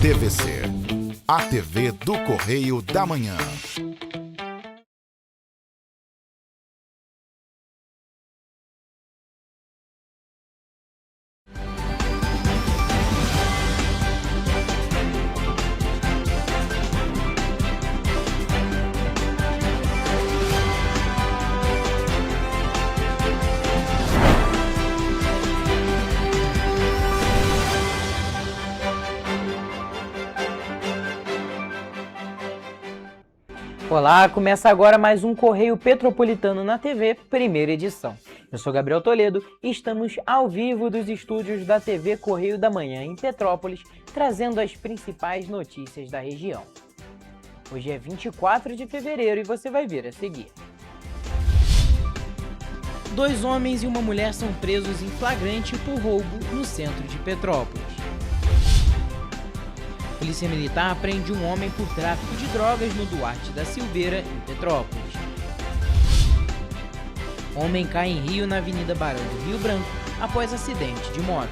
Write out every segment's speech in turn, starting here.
TVC, a TV do Correio da Manhã. Olá, começa agora mais um Correio Petropolitano na TV, primeira edição. Eu sou Gabriel Toledo e estamos ao vivo dos estúdios da TV Correio da Manhã em Petrópolis, trazendo as principais notícias da região. Hoje é 24 de fevereiro e você vai ver a seguir. 2 homens e uma mulher são presos em flagrante por roubo no centro de Petrópolis. Polícia Militar prende um homem por tráfico de drogas no Duarte da Silveira, em Petrópolis. Homem cai em rio na Avenida Barão do Rio Branco após acidente de moto.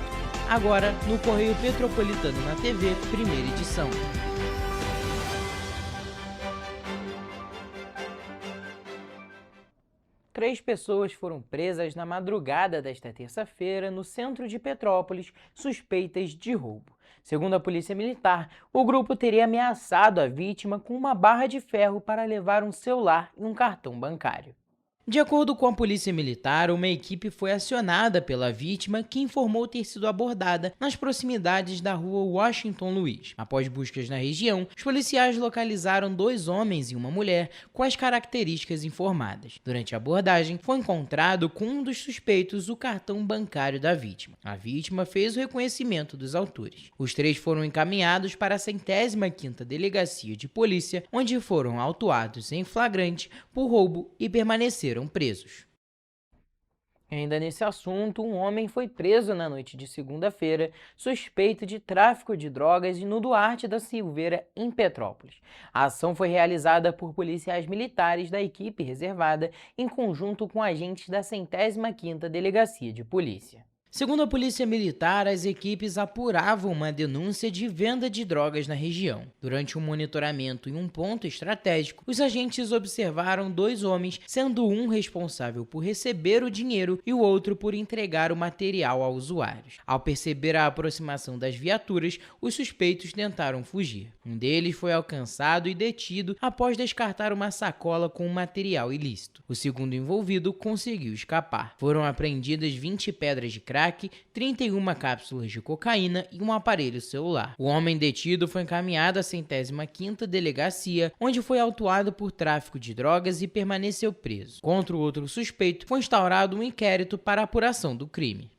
Agora, no Correio Petropolitano na TV, primeira edição. Três pessoas foram presas na madrugada desta terça-feira no centro de Petrópolis, suspeitas de roubo. Segundo a Polícia Militar, o grupo teria ameaçado a vítima com uma barra de ferro para levar um celular e um cartão bancário. De acordo com a Polícia Militar, uma equipe foi acionada pela vítima, que informou ter sido abordada nas proximidades da rua Washington Luiz. Após buscas na região, os policiais localizaram 2 homens e uma mulher com as características informadas. Durante a abordagem, foi encontrado com um dos suspeitos o cartão bancário da vítima. A vítima fez o reconhecimento dos autores. Os 3 foram encaminhados para a 105ª Delegacia de Polícia, onde foram autuados em flagrante por roubo e permaneceram presos. Ainda nesse assunto, um homem foi preso na noite de segunda-feira, suspeito de tráfico de drogas no Duarte da Silveira, em Petrópolis. A ação foi realizada por policiais militares da equipe reservada, em conjunto com agentes da 105ª Delegacia de Polícia. Segundo a Polícia Militar, as equipes apuravam uma denúncia de venda de drogas na região. Durante um monitoramento em um ponto estratégico, os agentes observaram 2 homens, sendo um responsável por receber o dinheiro e o outro por entregar o material aos usuários. Ao perceber a aproximação das viaturas, os suspeitos tentaram fugir. Um deles foi alcançado e detido após descartar uma sacola com material ilícito. O segundo envolvido conseguiu escapar. Foram apreendidas 20 pedras de crack, 31 cápsulas de cocaína e um aparelho celular. O homem detido foi encaminhado à 105ª Delegacia, onde foi autuado por tráfico de drogas e permaneceu preso. Contra o outro suspeito, foi instaurado um inquérito para a apuração do crime.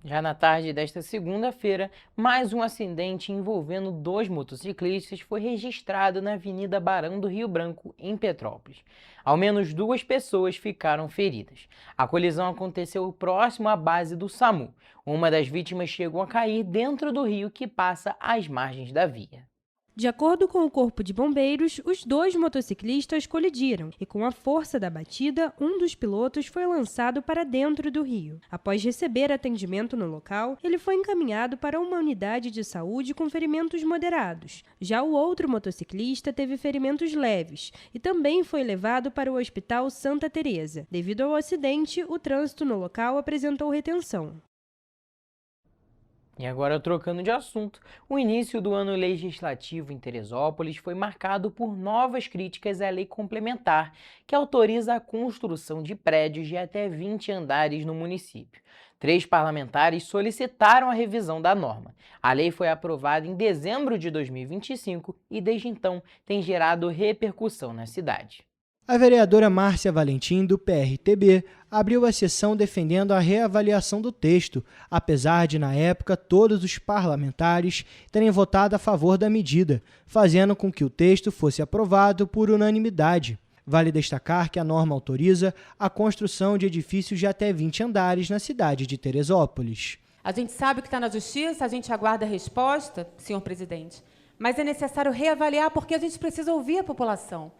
Já na tarde desta segunda-feira, mais um acidente envolvendo 2 motociclistas foi registrado na Avenida Barão do Rio Branco, em Petrópolis. Ao menos 2 pessoas ficaram feridas. A colisão aconteceu próximo à base do SAMU. Uma das vítimas chegou a cair dentro do rio que passa às margens da via. De acordo com o Corpo de Bombeiros, os 2 motociclistas colidiram e, com a força da batida, um dos pilotos foi lançado para dentro do rio. Após receber atendimento no local, ele foi encaminhado para uma unidade de saúde com ferimentos moderados. Já o outro motociclista teve ferimentos leves e também foi levado para o Hospital Santa Teresa. Devido ao acidente, o trânsito no local apresentou retenção. E agora, trocando de assunto, o início do ano legislativo em Teresópolis foi marcado por novas críticas à lei complementar, que autoriza a construção de prédios de até 20 andares no município. 3 parlamentares solicitaram a revisão da norma. A lei foi aprovada em dezembro de 2025 e, desde então, tem gerado repercussão na cidade. A vereadora Márcia Valentim, do PRTB, abriu a sessão defendendo a reavaliação do texto, apesar de, na época, todos os parlamentares terem votado a favor da medida, fazendo com que o texto fosse aprovado por unanimidade. Vale destacar que a norma autoriza a construção de edifícios de até 20 andares na cidade de Teresópolis. A gente sabe que está na justiça, a gente aguarda a resposta, senhor presidente, mas é necessário reavaliar porque a gente precisa ouvir a população.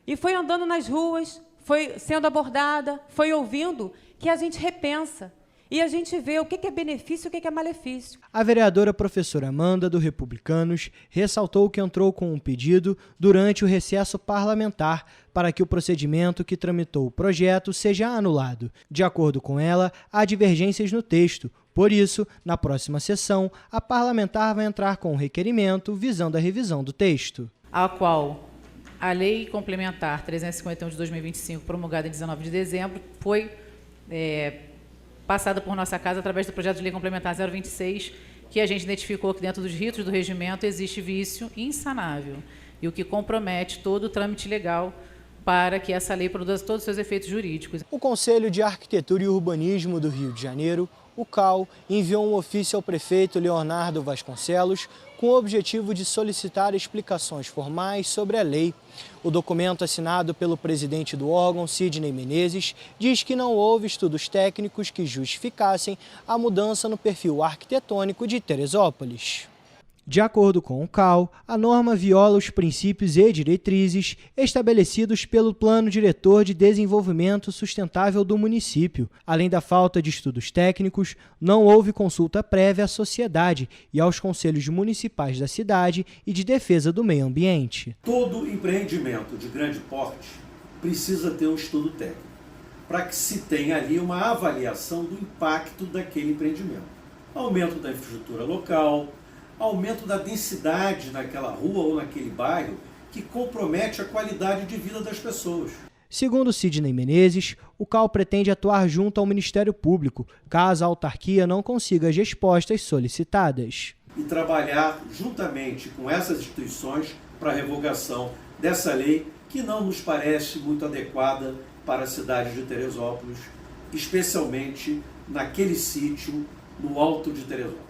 E foi andando nas ruas, foi sendo abordada, foi ouvindo, que a gente repensa e a gente vê o que é benefício e o que é malefício. A vereadora professora Amanda, do Republicanos, ressaltou que entrou com um pedido durante o recesso parlamentar para que o procedimento que tramitou o projeto seja anulado. De acordo com ela, há divergências no texto. Por isso, na próxima sessão, a parlamentar vai entrar com um requerimento visando a revisão do texto. A qual a Lei Complementar 351 de 2025, promulgada em 19 de dezembro, foi passada por nossa casa através do projeto de Lei Complementar 026, que a gente identificou que dentro dos ritos do regimento existe vício insanável, e o que compromete todo o trâmite legal para que essa lei produza todos os seus efeitos jurídicos. O Conselho de Arquitetura e Urbanismo do Rio de Janeiro, o CAU, enviou um ofício ao prefeito Leonardo Vasconcelos com o objetivo de solicitar explicações formais sobre a lei. O documento, assinado pelo presidente do órgão, Sidney Menezes, diz que não houve estudos técnicos que justificassem a mudança no perfil arquitetônico de Teresópolis. De acordo com o CAU, a norma viola os princípios e diretrizes estabelecidos pelo Plano Diretor de Desenvolvimento Sustentável do município. Além da falta de estudos técnicos, não houve consulta prévia à sociedade e aos conselhos municipais da cidade e de defesa do meio ambiente. Todo empreendimento de grande porte precisa ter um estudo técnico, para que se tenha ali uma avaliação do impacto daquele empreendimento. Aumento da infraestrutura local, aumento da densidade naquela rua ou naquele bairro que compromete a qualidade de vida das pessoas. Segundo Sidney Menezes, o CAU pretende atuar junto ao Ministério Público, caso a autarquia não consiga as respostas solicitadas. E trabalhar juntamente com essas instituições para a revogação dessa lei que não nos parece muito adequada para a cidade de Teresópolis, especialmente naquele sítio no Alto de Teresópolis.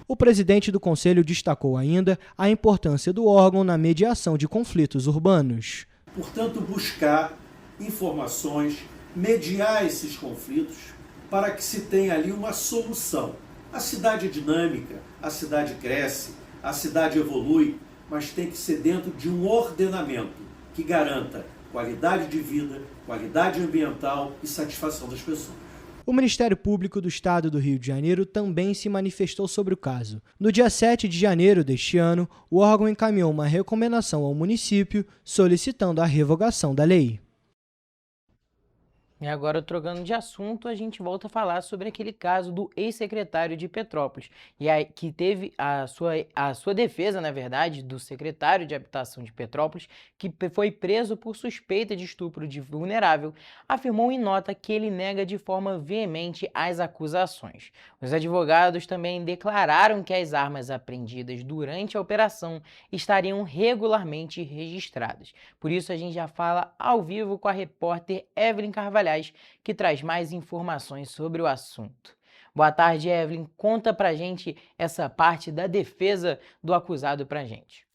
O presidente do Conselho destacou ainda a importância do órgão na mediação de conflitos urbanos. Portanto, buscar informações, mediar esses conflitos para que se tenha ali uma solução. A cidade é dinâmica, a cidade cresce, a cidade evolui, mas tem que ser dentro de um ordenamento que garanta qualidade de vida, qualidade ambiental e satisfação das pessoas. O Ministério Público do Estado do Rio de Janeiro também se manifestou sobre o caso. No dia 7 de janeiro deste ano, o órgão encaminhou uma recomendação ao município solicitando a revogação da lei. E agora, trocando de assunto, a gente volta a falar sobre aquele caso do ex-secretário de Petrópolis, e aí, que teve a sua defesa, na verdade, do secretário de Habitação de Petrópolis, que foi preso por suspeita de estupro de vulnerável, afirmou em nota que ele nega de forma veemente as acusações. Os advogados também declararam que as armas apreendidas durante a operação estariam regularmente registradas. Por isso, a gente já fala ao vivo com a repórter Evelyn Carvalhais, que traz mais informações sobre o assunto. Boa tarde, Evelyn. Conta pra gente essa parte da defesa do acusado pra gente.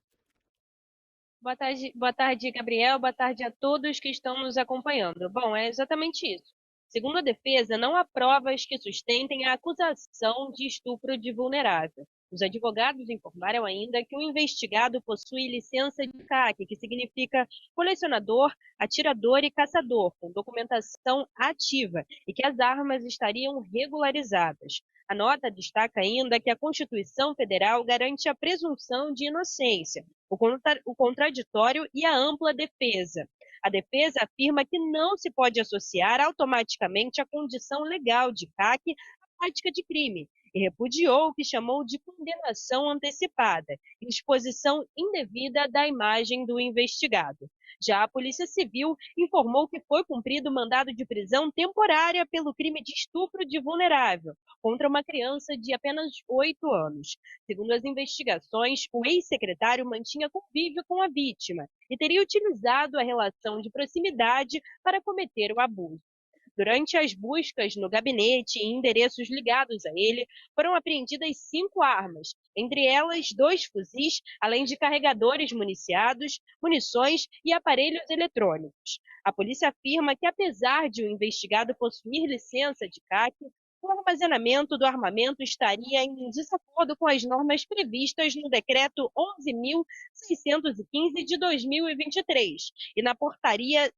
Boa tarde, Gabriel. Boa tarde a todos que estão nos acompanhando. Bom, é exatamente isso. Segundo a defesa, não há provas que sustentem a acusação de estupro de vulnerável. Os advogados informaram ainda que o investigado possui licença de CAC, que significa colecionador, atirador e caçador, com documentação ativa, e que as armas estariam regularizadas. A nota destaca ainda que a Constituição Federal garante a presunção de inocência, o contraditório e a ampla defesa. A defesa afirma que não se pode associar automaticamente a condição legal de CAC à prática de crime, e repudiou o que chamou de condenação antecipada, exposição indevida da imagem do investigado. Já a Polícia Civil informou que foi cumprido mandado de prisão temporária pelo crime de estupro de vulnerável contra uma criança de apenas 8 anos. Segundo as investigações, o ex-secretário mantinha convívio com a vítima e teria utilizado a relação de proximidade para cometer o abuso. Durante as buscas no gabinete e endereços ligados a ele, foram apreendidas 5 armas, entre elas 2 fuzis, além de carregadores municiados, munições e aparelhos eletrônicos. A polícia afirma que, apesar de o investigado possuir licença de CAC, o armazenamento do armamento estaria em desacordo com as normas previstas no Decreto 11.615 de 2023 e na Portaria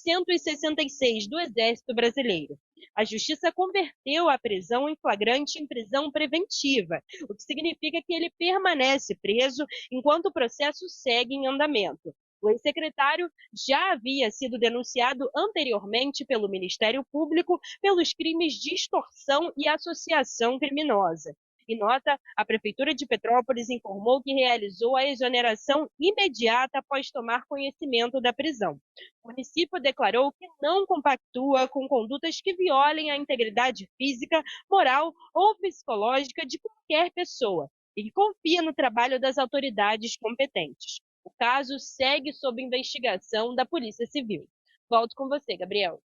166 do Exército Brasileiro. A Justiça converteu a prisão em flagrante em prisão preventiva, o que significa que ele permanece preso enquanto o processo segue em andamento. O ex-secretário já havia sido denunciado anteriormente pelo Ministério Público pelos crimes de extorsão e associação criminosa. Em nota, a Prefeitura de Petrópolis informou que realizou a exoneração imediata após tomar conhecimento da prisão. O município declarou que não compactua com condutas que violem a integridade física, moral ou psicológica de qualquer pessoa e que confia no trabalho das autoridades competentes. O caso segue sob investigação da Polícia Civil. Volto com você, Gabriel.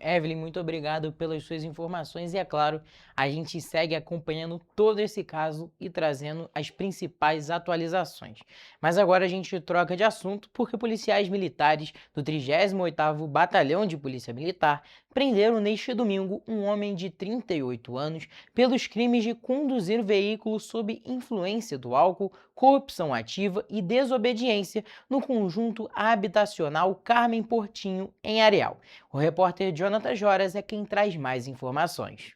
Evelyn, muito obrigado pelas suas informações e, é claro, a gente segue acompanhando todo esse caso e trazendo as principais atualizações. Mas agora a gente troca de assunto porque policiais militares do 38º Batalhão de Polícia Militar prenderam neste domingo um homem de 38 anos pelos crimes de conduzir veículo sob influência do álcool, corrupção ativa e desobediência no conjunto habitacional Carmen Portinho, em Areal. O repórter Jonathan Joras é quem traz mais informações.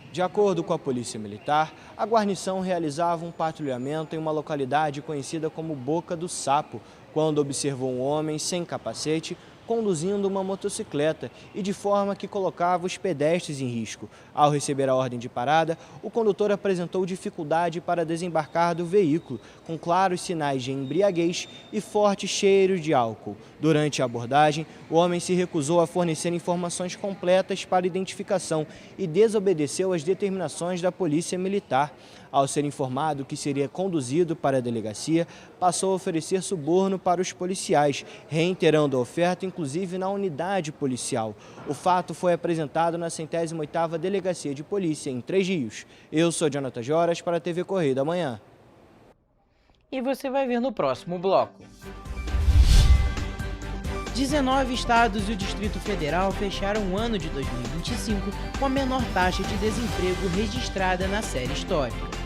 De acordo com a Polícia Militar, a guarnição realizava um patrulhamento em uma localidade conhecida como Boca do Sapo, quando observou um homem sem capacete conduzindo uma motocicleta e de forma que colocava os pedestres em risco. Ao receber a ordem de parada, o condutor apresentou dificuldade para desembarcar do veículo, com claros sinais de embriaguez e forte cheiro de álcool. Durante a abordagem, o homem se recusou a fornecer informações completas para identificação e desobedeceu às determinações da Polícia Militar. Ao ser informado que seria conduzido para a delegacia, passou a oferecer suborno para os policiais, reiterando a oferta inclusive na unidade policial. O fato foi apresentado na 108ª Delegacia de Polícia, em Três Rios. Eu sou Jonathan Joras para a TV Correio da Manhã. E você vai ver no próximo bloco. 19 estados e o Distrito Federal fecharam o ano de 2025 com a menor taxa de desemprego registrada na série histórica.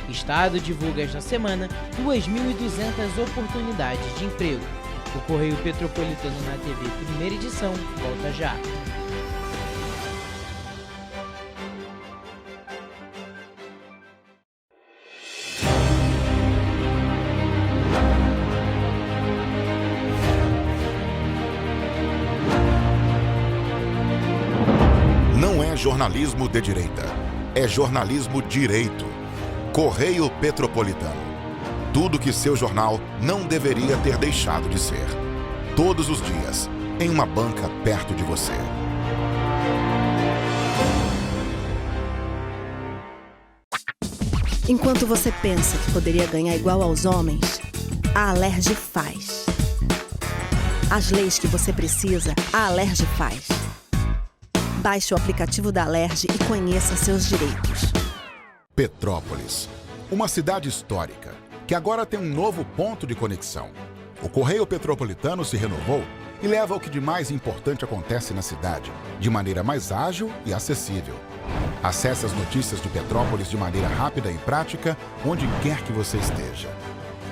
O Estado divulga esta semana 2.200 oportunidades de emprego. O Correio Petropolitano na TV, primeira edição, volta já. Não é jornalismo de direita, é jornalismo direito. Correio Petropolitano. Tudo que seu jornal não deveria ter deixado de ser. Todos os dias, em uma banca perto de você. Enquanto você pensa que poderia ganhar igual aos homens, a Alerj faz. As leis que você precisa, a Alerj faz. Baixe o aplicativo da Alerj e conheça seus direitos. Petrópolis, uma cidade histórica, que agora tem um novo ponto de conexão. O Correio Petropolitano se renovou e leva o que de mais importante acontece na cidade, de maneira mais ágil e acessível. Acesse as notícias de Petrópolis de maneira rápida e prática, onde quer que você esteja.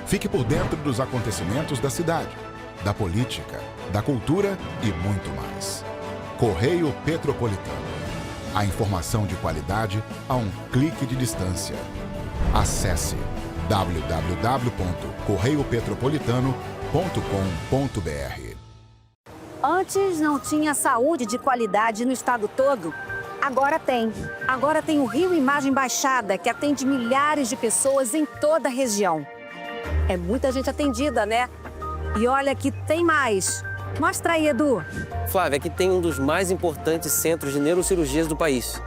Fique por dentro dos acontecimentos da cidade, da política, da cultura e muito mais. Correio Petropolitano. A informação de qualidade a um clique de distância. Acesse www.correiopetropolitano.com.br. Antes não tinha saúde de qualidade no estado todo. Agora tem. Agora tem o Rio Imagem Baixada, que atende milhares de pessoas em toda a região. É muita gente atendida, né? E olha que tem mais. Mostra aí, Edu. Flávia, aqui tem um dos mais importantes centros de neurocirurgias do país.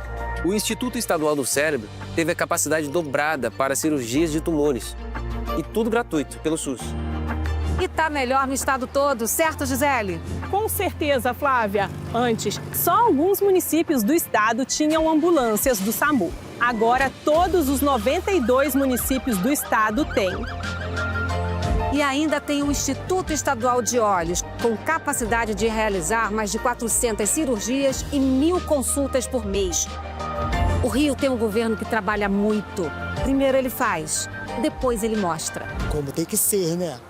O Instituto Estadual do Cérebro teve a capacidade dobrada para cirurgias de tumores. E tudo gratuito, pelo SUS. E tá melhor no estado todo, certo, Gisele? Com certeza, Flávia. Antes, só alguns municípios do estado tinham ambulâncias do SAMU. Agora, todos os 92 municípios do estado têm. E ainda tem o Instituto Estadual de Olhos, com capacidade de realizar mais de 400 cirurgias e 1.000 consultas por mês. O Rio tem um governo que trabalha muito. Primeiro ele faz, depois ele mostra. Como tem que ser, né?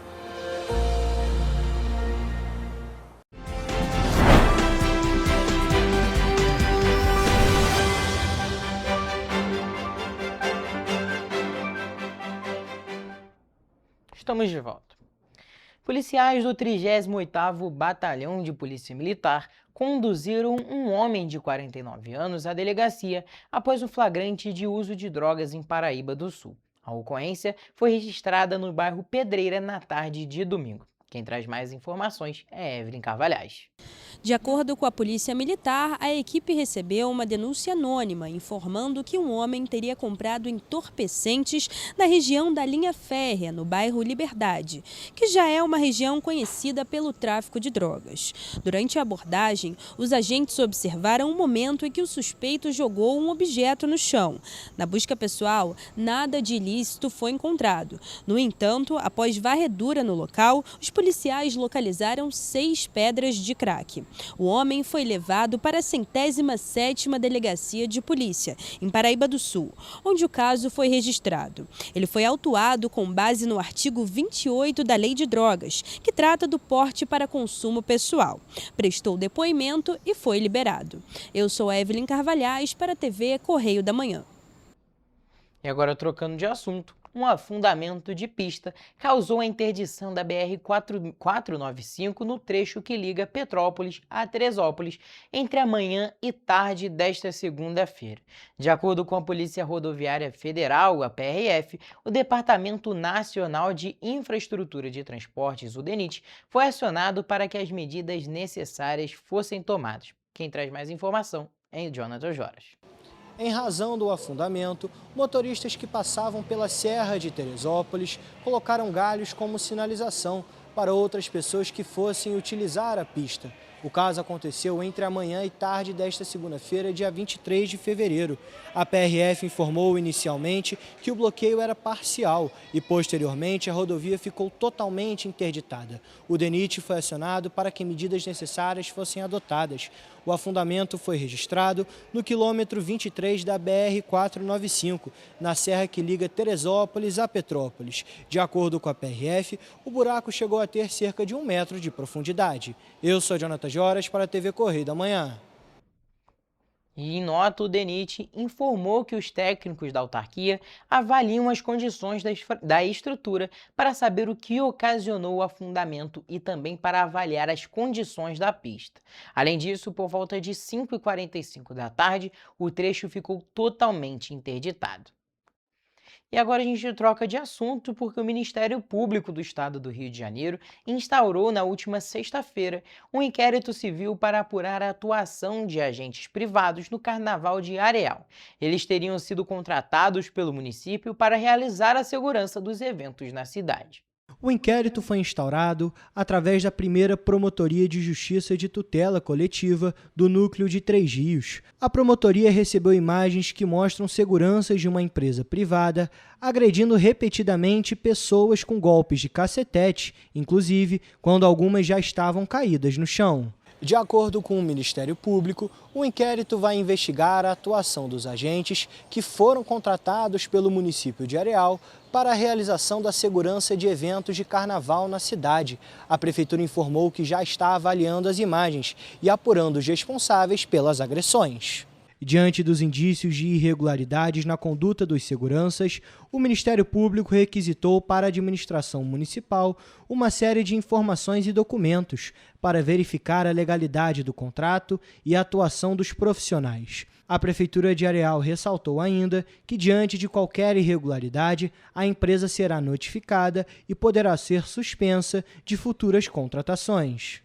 Estamos de volta. Policiais do 38º Batalhão de Polícia Militar conduziram um homem de 49 anos à delegacia após um flagrante de uso de drogas em Paraíba do Sul. A ocorrência foi registrada no bairro Pedreira na tarde de domingo. Quem traz mais informações é Evelyn Carvalhais. De acordo com a Polícia Militar, a equipe recebeu uma denúncia anônima informando que um homem teria comprado entorpecentes na região da linha férrea, no bairro Liberdade, que já é uma região conhecida pelo tráfico de drogas. Durante a abordagem, os agentes observaram o momento em que o suspeito jogou um objeto no chão. Na busca pessoal, nada de ilícito foi encontrado. No entanto, após varredura no local, os policiais localizaram 6 pedras de crack. O homem foi levado para a 107ª Delegacia de Polícia, em Paraíba do Sul, onde o caso foi registrado. Ele foi autuado com base no artigo 28 da Lei de Drogas, que trata do porte para consumo pessoal. Prestou depoimento e foi liberado. Eu sou a Evelyn Carvalhais para a TV Correio da Manhã. E agora, trocando de assunto, um afundamento de pista causou a interdição da BR-495 no trecho que liga Petrópolis a Teresópolis entre a manhã e tarde desta segunda-feira. De acordo com a Polícia Rodoviária Federal, a PRF, o Departamento Nacional de Infraestrutura de Transportes, o DENIT, foi acionado para que as medidas necessárias fossem tomadas. Quem traz mais informação é o Jonathan Joras. Em razão do afundamento, motoristas que passavam pela Serra de Teresópolis colocaram galhos como sinalização para outras pessoas que fossem utilizar a pista. O caso aconteceu entre a manhã e tarde desta segunda-feira, dia 23 de fevereiro. A PRF informou inicialmente que o bloqueio era parcial e, posteriormente, a rodovia ficou totalmente interditada. O DENIT foi acionado para que medidas necessárias fossem adotadas. O afundamento foi registrado no quilômetro 23 da BR-495, na serra que liga Teresópolis a Petrópolis. De acordo com a PRF, o buraco chegou a ter cerca de 1 metro de profundidade. Eu sou Jonathan Joras para a TV Correio da Manhã. E em nota, o DENIT informou que os técnicos da autarquia avaliam as condições da estrutura para saber o que ocasionou o afundamento e também para avaliar as condições da pista. Além disso, por volta de 5h45 da tarde, o trecho ficou totalmente interditado. E agora a gente troca de assunto porque o Ministério Público do Estado do Rio de Janeiro instaurou na última sexta-feira um inquérito civil para apurar a atuação de agentes privados no Carnaval de Areal. Eles teriam sido contratados pelo município para realizar a segurança dos eventos na cidade. O inquérito foi instaurado através da primeira Promotoria de Justiça de Tutela Coletiva do Núcleo de Três Rios. A promotoria recebeu imagens que mostram seguranças de uma empresa privada agredindo repetidamente pessoas com golpes de cacetete, inclusive quando algumas já estavam caídas no chão. De acordo com o Ministério Público, o inquérito vai investigar a atuação dos agentes que foram contratados pelo município de Areal para a realização da segurança de eventos de carnaval na cidade. A Prefeitura informou que já está avaliando as imagens e apurando os responsáveis pelas agressões. Diante dos indícios de irregularidades na conduta dos seguranças, o Ministério Público requisitou para a administração municipal uma série de informações e documentos para verificar a legalidade do contrato e a atuação dos profissionais. A Prefeitura de Areal ressaltou ainda que, diante de qualquer irregularidade, a empresa será notificada e poderá ser suspensa de futuras contratações.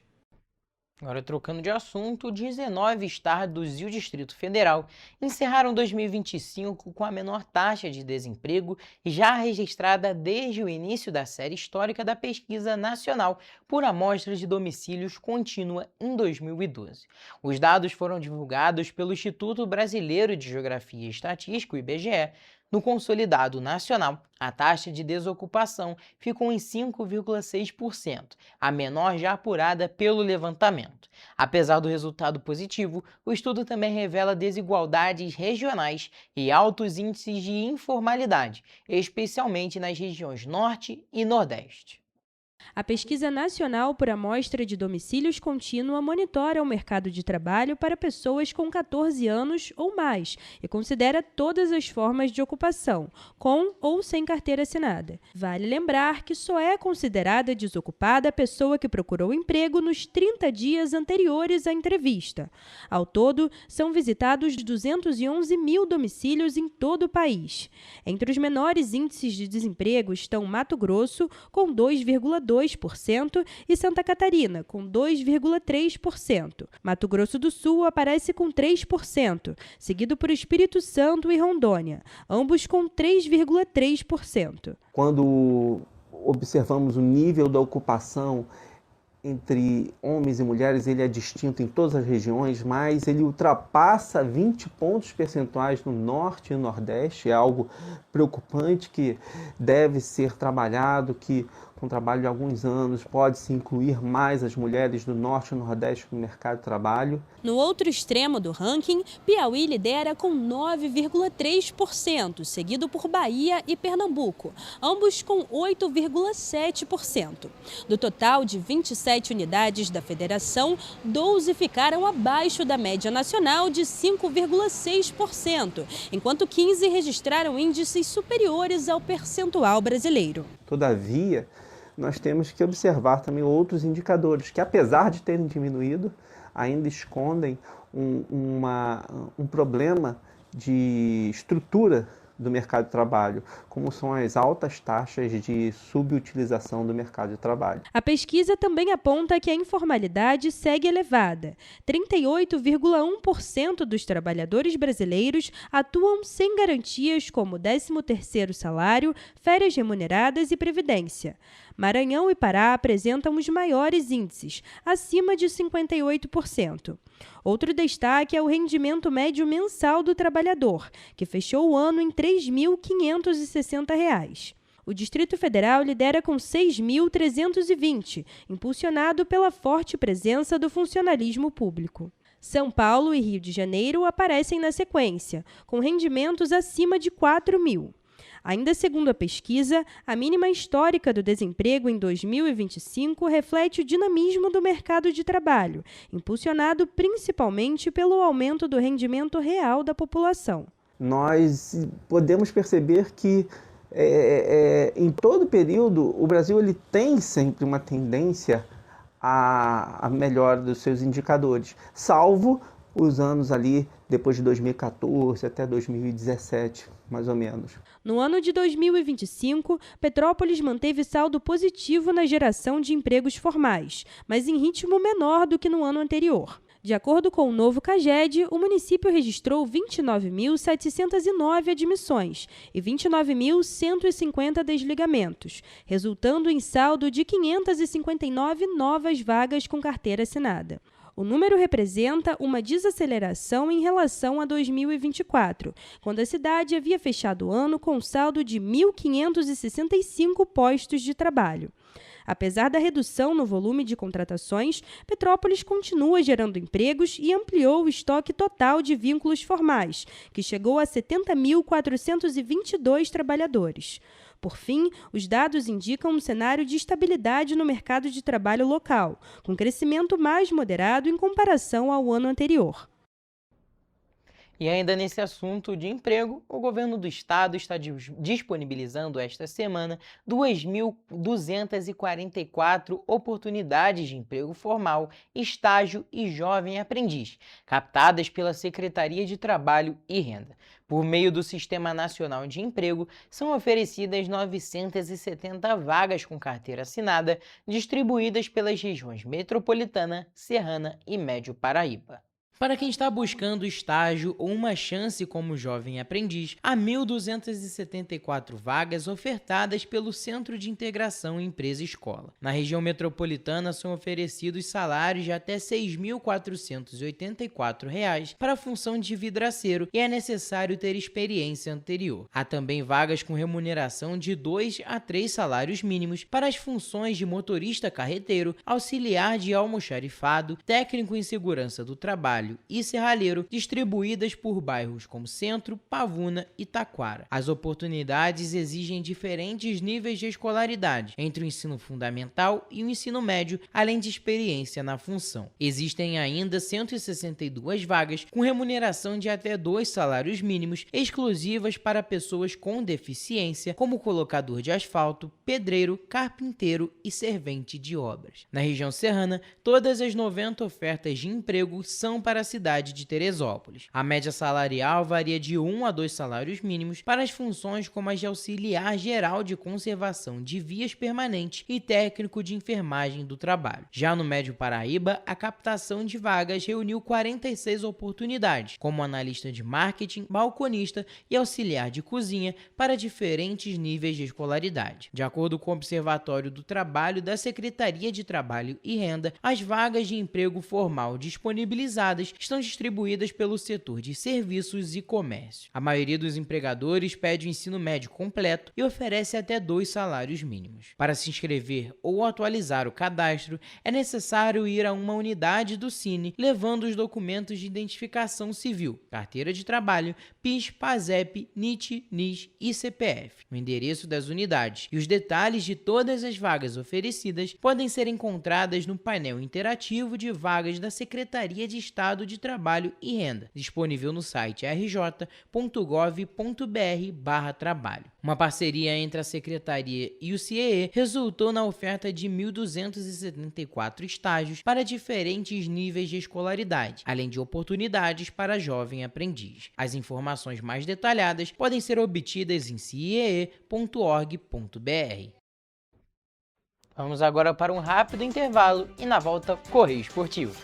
Agora, trocando de assunto, 19 estados e o Distrito Federal encerraram 2025 com a menor taxa de desemprego já registrada desde o início da série histórica da Pesquisa Nacional por Amostra de Domicílios Contínua em 2012. Os dados foram divulgados pelo Instituto Brasileiro de Geografia e Estatística, o IBGE. No consolidado nacional, a taxa de desocupação ficou em 5,6%, a menor já apurada pelo levantamento. Apesar do resultado positivo, o estudo também revela desigualdades regionais e altos índices de informalidade, especialmente nas regiões Norte e Nordeste. A Pesquisa Nacional por Amostra de Domicílios Contínua monitora o mercado de trabalho para pessoas com 14 anos ou mais e considera todas as formas de ocupação, com ou sem carteira assinada. Vale lembrar que só é considerada desocupada a pessoa que procurou emprego nos 30 dias anteriores à entrevista. Ao todo, são visitados 211 mil domicílios em todo o país. Entre os menores índices de desemprego estão Mato Grosso, com 2,2%, e Santa Catarina, com 2,3%. Mato Grosso do Sul aparece com 3%, seguido por Espírito Santo e Rondônia, ambos com 3,3%. Quando observamos o nível da ocupação entre homens e mulheres, ele é distinto em todas as regiões, mas ele ultrapassa 20 pontos percentuais no Norte e no Nordeste. É algo preocupante que deve ser trabalhado, que com o trabalho de alguns anos pode-se incluir mais as mulheres do Norte e Nordeste no mercado de trabalho. No outro extremo do ranking, Piauí lidera com 9,3%, seguido por Bahia e Pernambuco, ambos com 8,7%. Do total de 27 unidades da federação, 12 ficaram abaixo da média nacional de 5,6%, enquanto 15 registraram índices superiores ao percentual brasileiro. Todavia, nós temos que observar também outros indicadores que, apesar de terem diminuído, ainda escondem um problema de estrutura do mercado de trabalho, como são as altas taxas de subutilização do mercado de trabalho. A pesquisa também aponta que a informalidade segue elevada. 38,1% dos trabalhadores brasileiros atuam sem garantias como 13º salário, férias remuneradas e previdência. Maranhão e Pará apresentam os maiores índices, acima de 58%. Outro destaque é o rendimento médio mensal do trabalhador, que fechou o ano em R$ 3.560. O Distrito Federal lidera com 6.320, impulsionado pela forte presença do funcionalismo público. São Paulo e Rio de Janeiro aparecem na sequência, com rendimentos acima de 4.000. Ainda segundo a pesquisa, a mínima histórica do desemprego em 2025 reflete o dinamismo do mercado de trabalho, impulsionado principalmente pelo aumento do rendimento real da população. Nós podemos perceber que em todo período o Brasil ele tem sempre uma tendência a melhora dos seus indicadores, salvo os anos ali depois de 2014 até 2017, mais ou menos. No ano de 2025, Petrópolis manteve saldo positivo na geração de empregos formais, mas em ritmo menor do que no ano anterior. De acordo com o novo CAGED, o município registrou 29.709 admissões e 29.150 desligamentos, resultando em saldo de 559 novas vagas com carteira assinada. O número representa uma desaceleração em relação a 2024, quando a cidade havia fechado o ano com saldo de 1.565 postos de trabalho. Apesar da redução no volume de contratações, Petrópolis continua gerando empregos e ampliou o estoque total de vínculos formais, que chegou a 70.422 trabalhadores. Por fim, os dados indicam um cenário de estabilidade no mercado de trabalho local, com crescimento mais moderado em comparação ao ano anterior. E ainda nesse assunto de emprego, o governo do estado está disponibilizando esta semana 2.244 oportunidades de emprego formal, estágio e jovem aprendiz, captadas pela Secretaria de Trabalho e Renda. Por meio do Sistema Nacional de Emprego, são oferecidas 970 vagas com carteira assinada, distribuídas pelas regiões Metropolitana, Serrana e Médio Paraíba. Para quem está buscando estágio ou uma chance como jovem aprendiz, há 1.274 vagas ofertadas pelo Centro de Integração Empresa-Escola. Na região metropolitana são oferecidos salários de até R$ 6.484 para a função de vidraceiro e é necessário ter experiência anterior. Há também vagas com remuneração de 2 a 3 salários mínimos para as funções de motorista carreteiro, auxiliar de almoxarifado, técnico em segurança do trabalho, Trabalho e Serralheiro, distribuídas por bairros como Centro, Pavuna e Taquara. As oportunidades exigem diferentes níveis de escolaridade entre o ensino fundamental e o ensino médio, além de experiência na função. Existem ainda 162 vagas com remuneração de até 2 salários mínimos exclusivas para pessoas com deficiência, como colocador de asfalto, pedreiro, carpinteiro e servente de obras. Na região serrana, todas as 90 ofertas de emprego são para a cidade de Teresópolis. A média salarial varia de 1 a 2 salários mínimos para as funções como as de auxiliar geral de conservação de vias permanentes e técnico de enfermagem do trabalho. Já no Médio Paraíba, a captação de vagas reuniu 46 oportunidades, como analista de marketing, balconista e auxiliar de cozinha para diferentes níveis de escolaridade. De acordo com o Observatório do Trabalho da Secretaria de Trabalho e Renda, as vagas de emprego formal disponibilizadas estão distribuídas pelo setor de serviços e comércio. A maioria dos empregadores pede o ensino médio completo e oferece até 2 salários mínimos. Para se inscrever ou atualizar o cadastro, é necessário ir a uma unidade do Cine, levando os documentos de identificação civil, carteira de trabalho, PIS, PASEP, NIT, NIS e CPF. O endereço das unidades e os detalhes de todas as vagas oferecidas podem ser encontradas no painel interativo de vagas da Secretaria de Estado de Trabalho e Renda, disponível no site rj.gov.br/trabalho. Uma parceria entre a Secretaria e o CIEE resultou na oferta de 1.274 estágios para diferentes níveis de escolaridade, além de oportunidades para jovem aprendiz. As informações mais detalhadas podem ser obtidas em ciee.org.br. Vamos agora para um rápido intervalo e na volta, Correio Esportivo.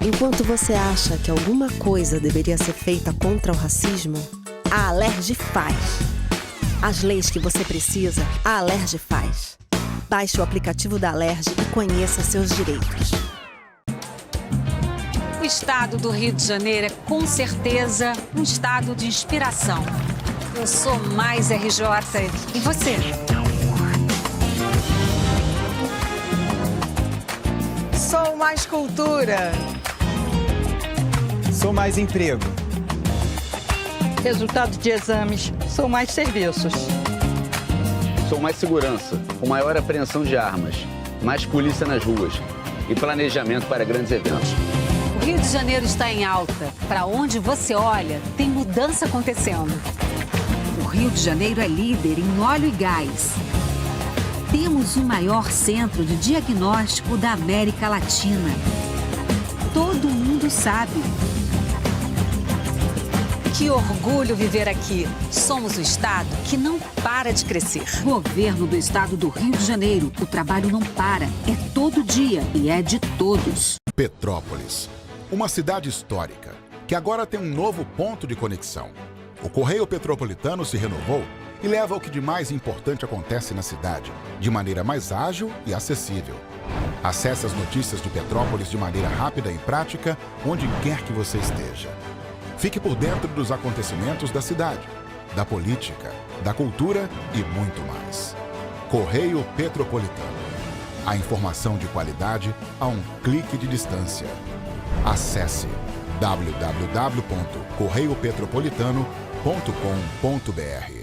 Enquanto você acha que alguma coisa deveria ser feita contra o racismo, a Alerj faz. As leis que você precisa, a Alerj faz. Baixe o aplicativo da Alerj e conheça seus direitos. O estado do Rio de Janeiro é, com certeza, um estado de inspiração. Eu sou mais RJ. E você? Sou mais cultura. Sou mais emprego. Resultado de exames. Sou mais serviços. Sou mais segurança, com maior apreensão de armas, mais polícia nas ruas e planejamento para grandes eventos. O Rio de Janeiro está em alta. Para onde você olha, tem mudança acontecendo. O Rio de Janeiro é líder em óleo e gás. Temos o maior centro de diagnóstico da América Latina. Todo mundo sabe. Que orgulho viver aqui. Somos o estado que não para de crescer. Governo do estado do Rio de Janeiro. O trabalho não para. É todo dia e é de todos. Petrópolis, uma cidade histórica que agora tem um novo ponto de conexão. O Correio Petropolitano se renovou e leva o que de mais importante acontece na cidade, de maneira mais ágil e acessível. Acesse as notícias de Petrópolis de maneira rápida e prática, onde quer que você esteja. Fique por dentro dos acontecimentos da cidade, da política, da cultura e muito mais. Correio Petropolitano. A informação de qualidade a um clique de distância. Acesse www.correiopetropolitano.com.br.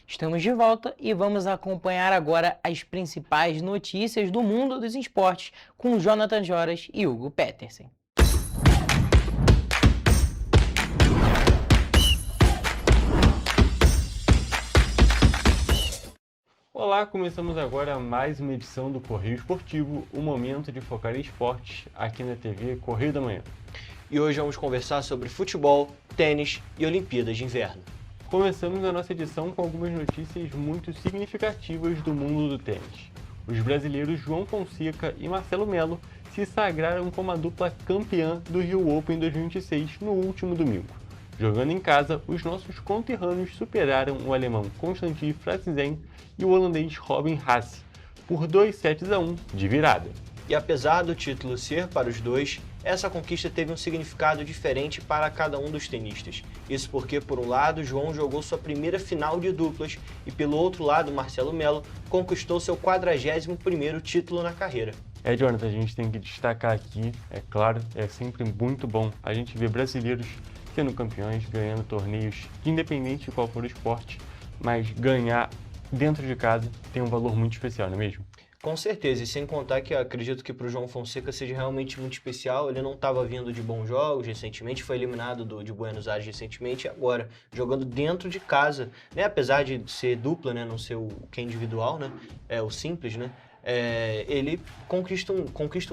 Estamos de volta e vamos acompanhar agora as principais notícias do mundo dos esportes com Jonathan Joras e Hugo Petersen. Olá, começamos agora mais uma edição do Correio Esportivo, o momento de focar em esportes aqui na TV Correio da Manhã. E hoje vamos conversar sobre futebol, tênis e Olimpíadas de Inverno. Começamos a nossa edição com algumas notícias muito significativas do mundo do tênis. Os brasileiros João Fonseca e Marcelo Melo se sagraram como a dupla campeã do Rio Open 2026 no último domingo. Jogando em casa, os nossos conterrâneos superaram o alemão Constantin Francizen e o holandês Robin Haase por 2-1 de virada. E apesar do título ser para os dois, essa conquista teve um significado diferente para cada um dos tenistas. Isso porque, por um lado, João jogou sua primeira final de duplas e, pelo outro lado, Marcelo Melo conquistou seu 41º título na carreira. Jonathan, a gente tem que destacar aqui, é claro, é sempre muito bom a gente ver brasileiros sendo campeões, ganhando torneios, independente de qual for o esporte, mas ganhar dentro de casa tem um valor muito especial, não é mesmo? Com certeza, e sem contar que eu acredito que para o João Fonseca seja realmente muito especial. Ele não estava vindo de bons jogos recentemente, foi eliminado de Buenos Aires recentemente, e agora jogando dentro de casa, né? Apesar de ser dupla, né? Não ser o que é individual, né? É o simples, né? Ele conquista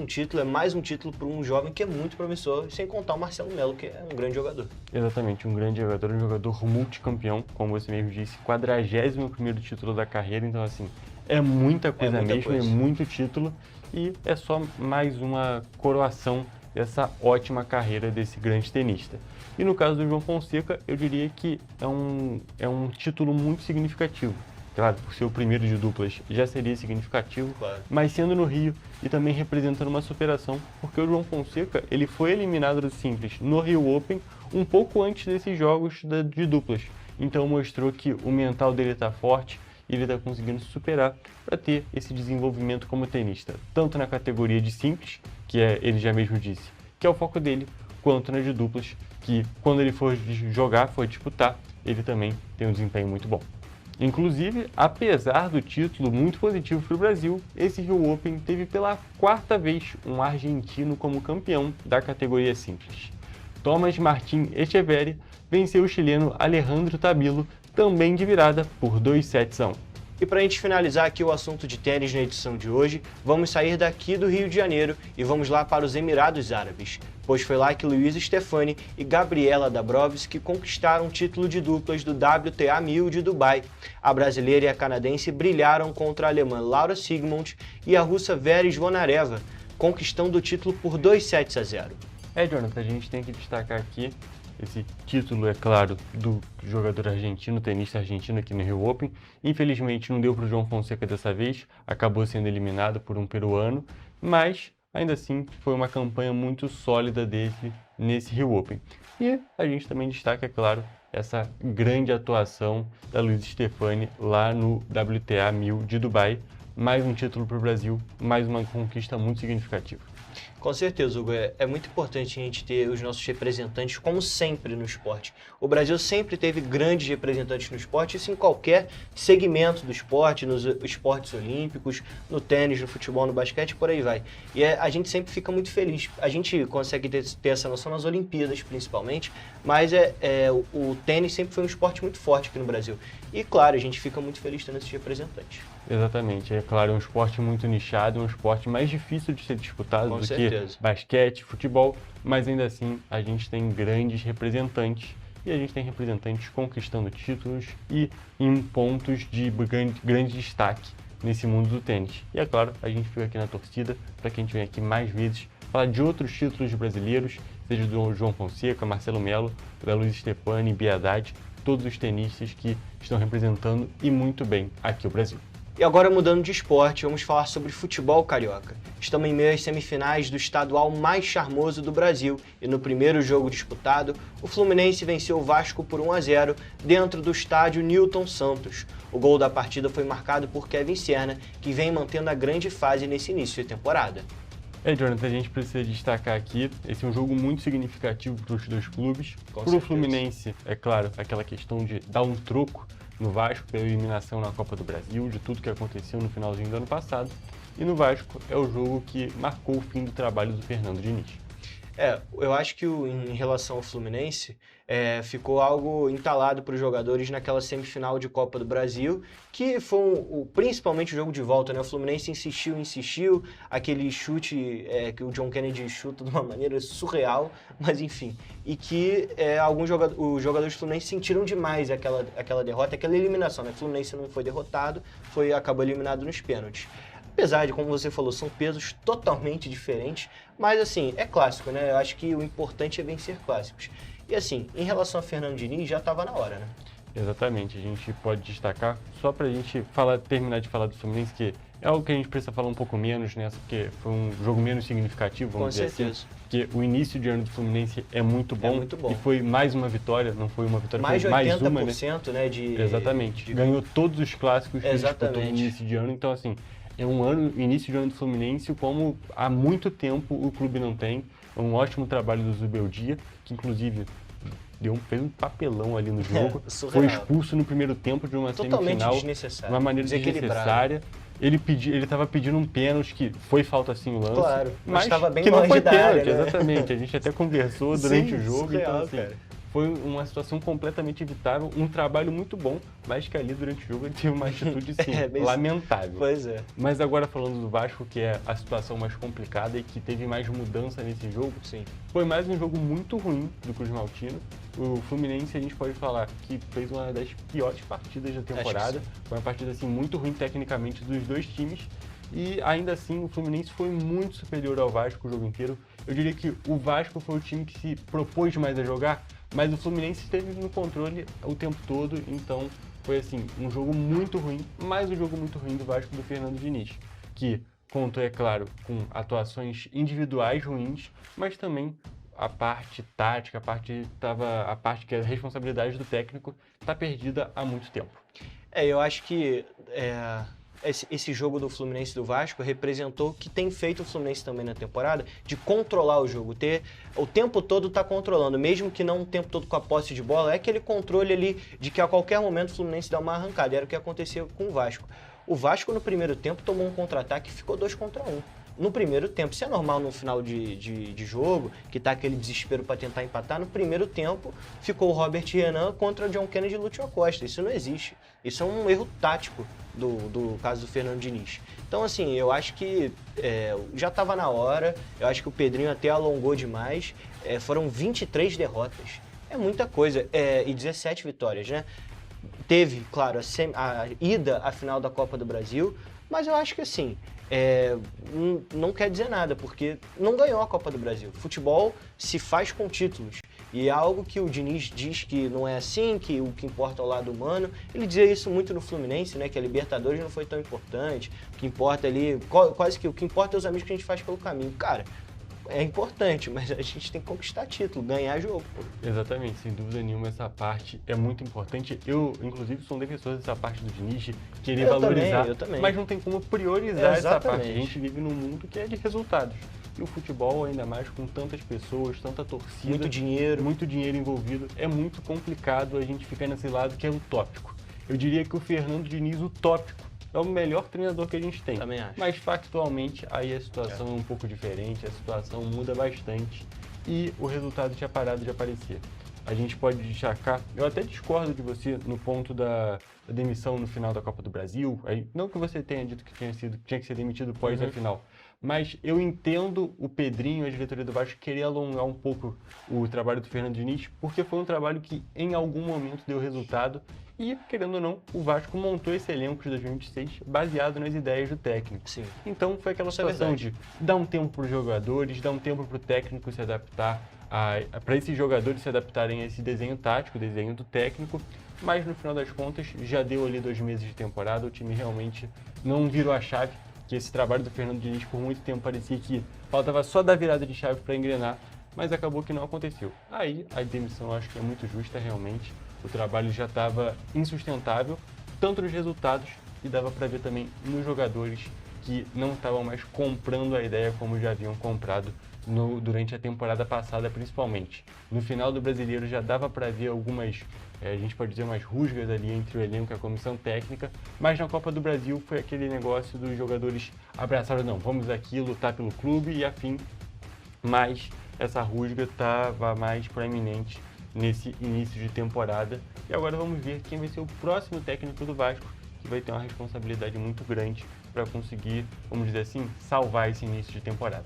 um título, é mais um título para um jovem que é muito promissor, sem contar o Marcelo Melo, que é um grande jogador. Exatamente, um grande jogador, um jogador multicampeão, como você mesmo disse, 41º título da carreira, então assim, é muita coisa mesmo, é muito título e é só mais uma coroação dessa ótima carreira desse grande tenista. E no caso do João Fonseca, eu diria que é um título muito significativo. Claro, por ser o primeiro de duplas já seria significativo, claro, mas sendo no Rio e também representando uma superação, porque o João Fonseca ele foi eliminado do simples no Rio Open um pouco antes desses jogos de duplas. Então mostrou que o mental dele está forte e ele está conseguindo superar para ter esse desenvolvimento como tenista, tanto na categoria de simples, que ele já mesmo disse, que é o foco dele, quanto na de duplas, que quando ele for jogar, for disputar, ele também tem um desempenho muito bom. Inclusive, apesar do título muito positivo para o Brasil, esse Rio Open teve pela 4ª vez um argentino como campeão da categoria simples. Thomas Martín Echeverri venceu o chileno Alejandro Tabilo, também de virada, por 2-1. E para a gente finalizar aqui o assunto de tênis na edição de hoje, vamos sair daqui do Rio de Janeiro e vamos lá para os Emirados Árabes, pois foi lá que Luiz Stefani e Gabriela Dabrowski conquistaram o título de duplas do WTA 1000 de Dubai. A brasileira e a canadense brilharam contra a alemã Laura Siegemund e a russa Vera Zvonareva, conquistando o título por 2-0. Jonathan, a gente tem que destacar aqui esse título, é claro, do jogador argentino, tenista argentino aqui no Rio Open. Infelizmente não deu para o João Fonseca dessa vez, acabou sendo eliminado por um peruano, mas ainda assim foi uma campanha muito sólida dele nesse Rio Open. E a gente também destaca, é claro, essa grande atuação da Luiz Stefani lá no WTA 1000 de Dubai. Mais um título para o Brasil, mais uma conquista muito significativa. Com certeza, Hugo. É muito importante a gente ter os nossos representantes, como sempre no esporte. O Brasil sempre teve grandes representantes no esporte, isso em qualquer segmento do esporte, nos esportes olímpicos, no tênis, no futebol, no basquete, por aí vai. E a gente sempre fica muito feliz. A gente consegue ter essa noção nas Olimpíadas, principalmente, mas o tênis sempre foi um esporte muito forte aqui no Brasil. E, claro, a gente fica muito feliz tendo esses representantes. Exatamente. É claro, é um esporte muito nichado, um esporte mais difícil de ser disputado do que basquete, futebol, mas ainda assim a gente tem grandes representantes e a gente tem representantes conquistando títulos e em pontos de grande destaque nesse mundo do tênis. E é claro, a gente fica aqui na torcida para que a gente venha aqui mais vezes falar de outros títulos brasileiros, seja do João Fonseca, Marcelo Melo, da Luiz Stefani, Bia Haddad, todos os tenistas que estão representando e muito bem aqui o Brasil. E agora, mudando de esporte, vamos falar sobre futebol carioca. Estamos em meio às semifinais do estadual mais charmoso do Brasil e no primeiro jogo disputado, o Fluminense venceu o Vasco por 1-0 dentro do estádio Newton Santos. O gol da partida foi marcado por Kevin Serna, que vem mantendo a grande fase nesse início de temporada. Jonathan, a gente precisa destacar aqui, esse é um jogo muito significativo para os dois clubes. Para o Fluminense, é claro, aquela questão de dar um troco no Vasco pela eliminação na Copa do Brasil, de tudo que aconteceu no finalzinho do ano passado. E no Vasco é o jogo que marcou o fim do trabalho do Fernando Diniz. Eu acho que em relação ao Fluminense, ficou algo entalado para os jogadores naquela semifinal de Copa do Brasil, que foi principalmente o jogo de volta, né? O Fluminense insistiu, aquele chute que o John Kennedy chuta de uma maneira surreal, mas enfim, e que os jogadores do Fluminense sentiram demais aquela derrota, aquela eliminação, né? O Fluminense não foi derrotado, acabou eliminado nos pênaltis. Apesar de, como você falou, são pesos totalmente diferentes, mas assim, é clássico, né? Eu acho que o importante é vencer clássicos. E assim, em relação a Fernando Diniz, já estava na hora, né? Exatamente, a gente pode destacar, só para a gente terminar de falar do Fluminense, que é algo que a gente precisa falar um pouco menos nessa, porque foi um jogo menos significativo, vamos dizer assim. Porque o início de ano do Fluminense é muito bom. E foi mais uma vitória, não foi uma vitória, mais foi mais uma, né? Exatamente. Ganhou todos os clássicos que disputou no início de ano, então assim, é início de ano do Fluminense como há muito tempo o clube não tem. É um ótimo trabalho do Zubeldia, que inclusive fez um papelão ali no jogo. Foi expulso no primeiro tempo de uma semifinal de uma maneira desnecessária. Ele estava pedindo um pênalti, que foi falta sim o lance. Claro, mas estava bem que não foi pênalti, área, né? Exatamente. A gente até conversou durante o jogo, então assim, foi uma situação completamente evitável, um trabalho muito bom, mas que ali durante o jogo ele teve uma atitude sim, lamentável. Pois é. Mas agora falando do Vasco, que é a situação mais complicada e que teve mais mudança nesse jogo, foi mais um jogo muito ruim do Cruz Maltino. O Fluminense, a gente pode falar que fez uma das piores partidas da temporada, foi uma partida assim muito ruim tecnicamente dos dois times. E ainda assim o Fluminense foi muito superior ao Vasco o jogo inteiro. Eu diria que o Vasco foi o time que se propôs mais a jogar, mas o Fluminense esteve no controle o tempo todo, então foi assim, um jogo muito ruim, mais um jogo muito ruim do Vasco do Fernando Diniz, que contou, é claro, com atuações individuais ruins, mas também a parte tática, a parte que é a responsabilidade do técnico está perdida há muito tempo. Eu acho que esse jogo do Fluminense e do Vasco representou o que tem feito o Fluminense também na temporada, de controlar o jogo, o tempo todo tá controlando, mesmo que não o tempo todo com a posse de bola, é aquele controle ali de que a qualquer momento o Fluminense dá uma arrancada, era o que aconteceu com o Vasco. O Vasco no primeiro tempo tomou um contra-ataque e ficou 2 contra 1. No primeiro tempo, isso é normal no final de jogo, que tá aquele desespero para tentar empatar, no primeiro tempo ficou o Robert Renan contra o John Kennedy e o Lúcio Acosta. Isso não existe. Isso é um erro tático do caso do Fernando Diniz. Então, assim, eu acho que já estava na hora, eu acho que o Pedrinho até alongou demais. Foram 23 derrotas. É muita coisa. E 17 vitórias, né? Teve, claro, a ida à final da Copa do Brasil, mas eu acho que, assim, não quer dizer nada, porque não ganhou a Copa do Brasil. Futebol se faz com títulos. E é algo que o Diniz diz que não é assim, que o que importa é o lado humano. Ele dizia isso muito no Fluminense, né? Que a Libertadores não foi tão importante. O que importa ali, quase que o que importa é os amigos que a gente faz pelo caminho. Cara, é importante, mas a gente tem que conquistar título, ganhar jogo. Pô. Exatamente, sem dúvida nenhuma, essa parte é muito importante. Eu, inclusive, sou um defensor dessa parte do Diniz, querer valorizar, eu também. Mas não tem como priorizar essa parte. A gente vive num mundo que é de resultados. E o futebol, ainda mais com tantas pessoas, tanta torcida, muito dinheiro envolvido, é muito complicado a gente ficar nesse lado que é utópico. Eu diria que o Fernando Diniz, utópico, é o melhor treinador que a gente tem. Também acho. Mas factualmente aí a situação é um pouco diferente, a situação muda bastante e o resultado tinha parado de aparecer. A gente pode destacar, eu até discordo de você no ponto da demissão no final da Copa do Brasil, aí, não que você tenha dito que tinha que ser demitido pós a final, mas eu entendo o Pedrinho, a diretoria do Vasco, querer alongar um pouco o trabalho do Fernando Diniz, porque foi um trabalho que em algum momento deu resultado e, querendo ou não, o Vasco montou esse elenco de 2026 baseado nas ideias do técnico. Sim. Então foi aquela situação de dar um tempo para os jogadores, dar um tempo para o técnico se adaptar, para esses jogadores se adaptarem a esse desenho tático, desenho do técnico, mas no final das contas já deu ali 2 meses de temporada, o time realmente não virou a chave, que esse trabalho do Fernando Diniz por muito tempo parecia que faltava só dar virada de chave para engrenar, mas acabou que não aconteceu. Aí a demissão eu acho que é muito justa realmente, o trabalho já estava insustentável, tanto nos resultados e dava para ver também nos jogadores que não estavam mais comprando a ideia como já haviam comprado durante a temporada passada principalmente. No final do Brasileiro já dava para ver algumas, a gente pode dizer, umas rusgas ali entre o elenco e a comissão técnica, mas na Copa do Brasil foi aquele negócio dos jogadores abraçaram, não, vamos aqui lutar pelo clube e afim. mas essa rusga estava mais proeminente nesse início de temporada. E agora vamos ver quem vai ser o próximo técnico do Vasco, que vai ter uma responsabilidade muito grande para conseguir, vamos dizer assim, salvar esse início de temporada.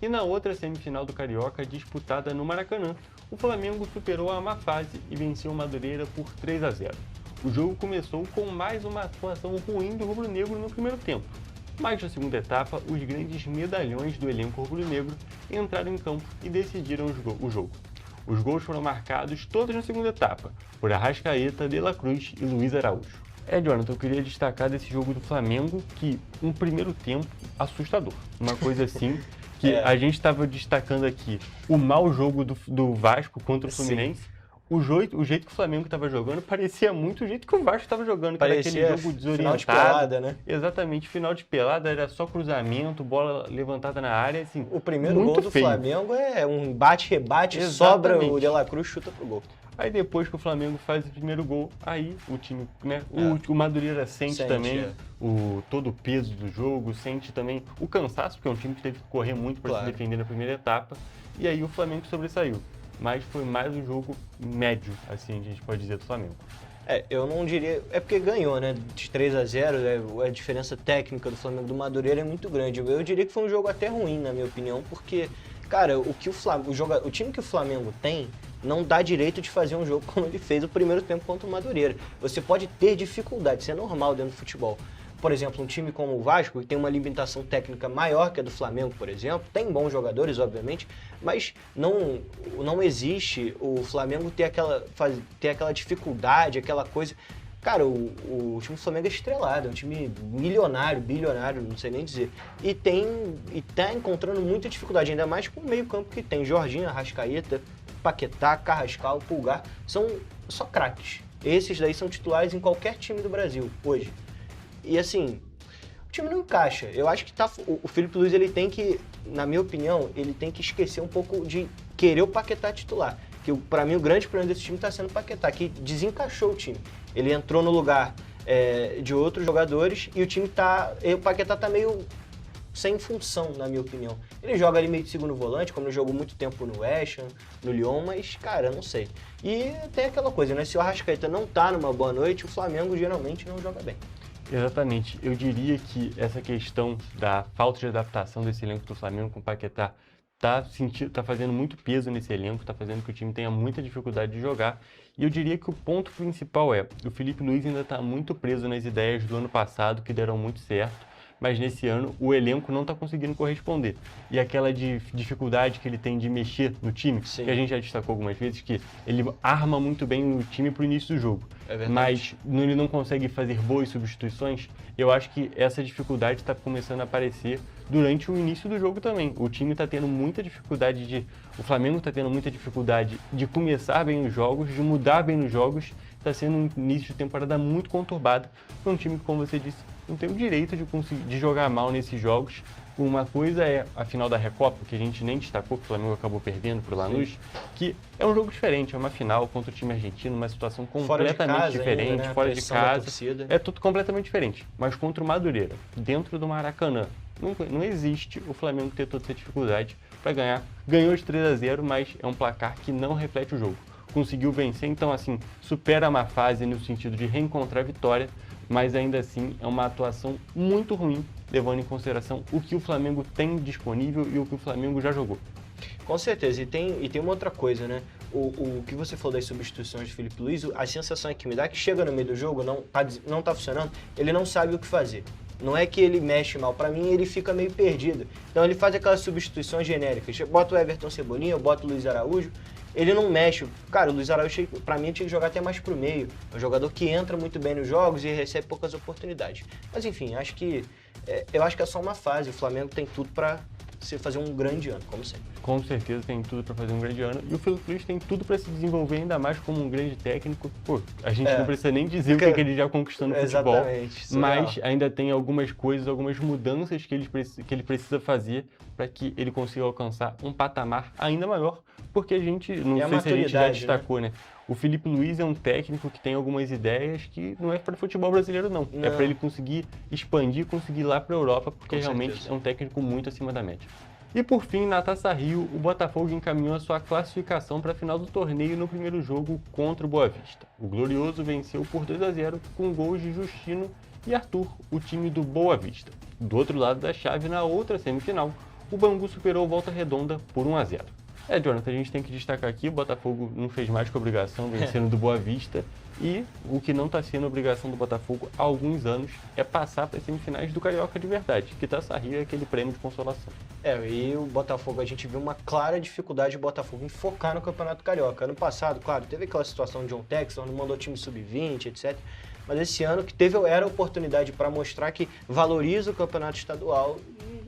E na outra semifinal do Carioca, disputada no Maracanã, o Flamengo superou a má fase e venceu o Madureira por 3-0. O jogo começou com mais uma atuação ruim do rubro-negro no primeiro tempo. Mas na segunda etapa, os grandes medalhões do elenco rubro-negro entraram em campo e decidiram o jogo. Os gols foram marcados todos na segunda etapa, por Arrascaeta, De La Cruz e Luiz Araújo. Jonathan, eu queria destacar desse jogo do Flamengo que um primeiro tempo assustador. Uma coisa assim que a gente estava destacando aqui, o mau jogo do Vasco contra o Fluminense. Sim. O jeito que o Flamengo estava jogando parecia muito o jeito que o Vasco estava jogando, que era aquele jogo desorientado. Final de pelada, né? Exatamente, final de pelada, era só cruzamento, bola levantada na área, assim. O primeiro gol do Flamengo é um bate-rebate, sobra o De La Cruz, chuta pro gol. Aí depois que o Flamengo faz o primeiro gol, aí o time, né, o Madureira sente também todo o peso do jogo, sente também o cansaço, porque é um time que teve que correr muito para se defender na primeira etapa, e aí o Flamengo sobressaiu. Mas foi mais um jogo médio, assim, a gente pode dizer, do Flamengo. Eu não diria... É porque ganhou, né? De 3-0, a diferença técnica do Flamengo do Madureira é muito grande. Eu diria que foi um jogo até ruim, na minha opinião, porque, cara, o time que o Flamengo tem não dá direito de fazer um jogo como ele fez o primeiro tempo contra o Madureira. Você pode ter dificuldade, isso é normal dentro do futebol. Por exemplo, um time como o Vasco, que tem uma limitação técnica maior que a do Flamengo, por exemplo, tem bons jogadores, obviamente, mas não existe o Flamengo ter aquela dificuldade, aquela coisa... Cara, o time do Flamengo é estrelado, é um time milionário, bilionário, não sei nem dizer. E tá encontrando muita dificuldade, ainda mais com o meio campo que tem. Jorginho, Arrascaeta, Paquetá, Carrascal, Pulgar, são só craques. Esses daí são titulares em qualquer time do Brasil, hoje. E assim, o time não encaixa. Eu acho que o Felipe Luiz, ele tem que, na minha opinião, ele tem que esquecer um pouco de querer o Paquetá titular. Que para mim o grande problema desse time está sendo o Paquetá, que desencaixou o time. Ele entrou no lugar de outros jogadores e o Paquetá tá meio sem função, na minha opinião. Ele joga ali meio de segundo volante, como ele jogou muito tempo no West Ham, no Lyon, mas, cara, não sei. E tem aquela coisa, né? Se o Arrascaeta não tá numa boa noite, o Flamengo geralmente não joga bem. Exatamente. Eu diria que essa questão da falta de adaptação desse elenco do Flamengo com o Paquetá tá fazendo muito peso nesse elenco, tá fazendo que o time tenha muita dificuldade de jogar. E eu diria que o ponto principal o Felipe Luiz ainda está muito preso nas ideias do ano passado, que deram muito certo, mas nesse ano o elenco não está conseguindo corresponder. E aquela dificuldade que ele tem de mexer no time, que a gente já destacou algumas vezes, que ele arma muito bem o time para o início do jogo, mas ele não consegue fazer boas substituições. Eu acho que essa dificuldade está começando a aparecer durante o início do jogo também. O time está tendo muita dificuldade o Flamengo está tendo muita dificuldade de começar bem os jogos, de mudar bem os jogos. Está sendo um início de temporada muito conturbado para um time que, como você disse, não tem o direito de jogar mal nesses jogos. Uma coisa é a final da Recopa, que a gente nem destacou, que o Flamengo acabou perdendo para o Lanús, que é um jogo diferente, é uma final contra o time argentino, uma situação completamente diferente, ainda, né? Fora de casa, é tudo completamente diferente. Mas contra o Madureira, dentro do Maracanã, não existe o Flamengo ter toda essa dificuldade para ganhar. Ganhou de 3-0, mas é um placar que não reflete o jogo. Conseguiu vencer, então assim, supera a má fase no sentido de reencontrar a vitória, mas ainda assim é uma atuação muito ruim, levando em consideração o que o Flamengo tem disponível e o que o Flamengo já jogou. Com certeza, e tem uma outra coisa, né? O que você falou das substituições de Felipe Luiz, a sensação que me dá é que chega no meio do jogo, não tá funcionando, ele não sabe o que fazer. Não é que ele mexe mal, pra mim ele fica meio perdido. Então ele faz aquelas substituições genéricas, bota o Everton Cebolinha, eu boto o Luiz Araújo, ele não mexe. Cara, o Luiz Araújo, pra mim, tinha que jogar até mais pro meio. É um jogador que entra muito bem nos jogos e recebe poucas oportunidades. Mas enfim, eu acho que é só uma fase. O Flamengo tem tudo pra fazer um grande ano, como sempre. Com certeza tem tudo para fazer um grande ano. E o Felipe Luiz tem tudo para se desenvolver ainda mais como um grande técnico. Pô, a gente não precisa nem dizer o que ele já conquistou no futebol. Mas ainda tem algumas coisas, algumas mudanças que ele precisa fazer para que ele consiga alcançar um patamar ainda maior. Porque a gente, não sei se a gente já destacou, né? O Felipe Luiz é um técnico que tem algumas ideias que não é para o futebol brasileiro, não. É para ele conseguir expandir, conseguir ir lá para a Europa, porque realmente é um técnico muito acima da média. E por fim, na Taça Rio, o Botafogo encaminhou a sua classificação para a final do torneio no primeiro jogo contra o Boa Vista. O Glorioso venceu por 2-0 com gols de Justino e Arthur, o time do Boa Vista. Do outro lado da chave, na outra semifinal, o Bangu superou o Volta Redonda por 1-0. Jonathan, a gente tem que destacar aqui, o Botafogo não fez mais que obrigação vencendo do Boa Vista, e o que não está sendo obrigação do Botafogo há alguns anos é passar para as semifinais do Carioca de verdade, que Taça Rio é aquele prêmio de consolação. E o Botafogo, a gente viu uma clara dificuldade do Botafogo em focar no Campeonato Carioca. Ano passado, claro, teve aquela situação de John Texton, não mandou time sub-20, etc., mas esse ano que era a oportunidade para mostrar que valoriza o campeonato estadual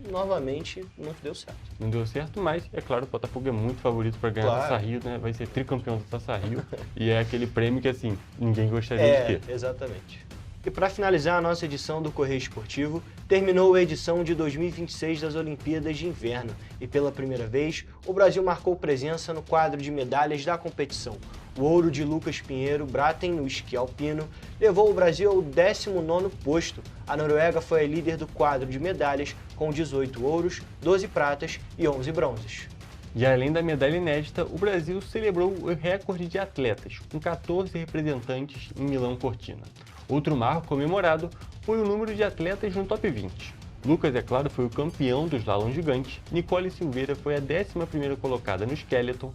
e, novamente, não deu certo. Não deu certo, mas, é claro, o Botafogo é muito favorito para ganhar a Taça Rio, né? Vai ser tricampeão da Taça Rio e é aquele prêmio que, assim, ninguém gostaria de ter. Exatamente. E para finalizar a nossa edição do Correio Esportivo, terminou a edição de 2026 das Olimpíadas de Inverno e, pela primeira vez, o Brasil marcou presença no quadro de medalhas da competição. O ouro de Lucas Pinheiro Braten no esqui alpino levou o Brasil ao 19º posto. A Noruega foi a líder do quadro de medalhas com 18 ouros, 12 pratas e 11 bronzes. E além da medalha inédita, o Brasil celebrou o recorde de atletas, com 14 representantes em Milão Cortina. Outro marco comemorado foi o número de atletas no top 20. Lucas, é claro, foi o campeão do slalom gigante, Nicole Silveira foi a 11ª colocada no skeleton,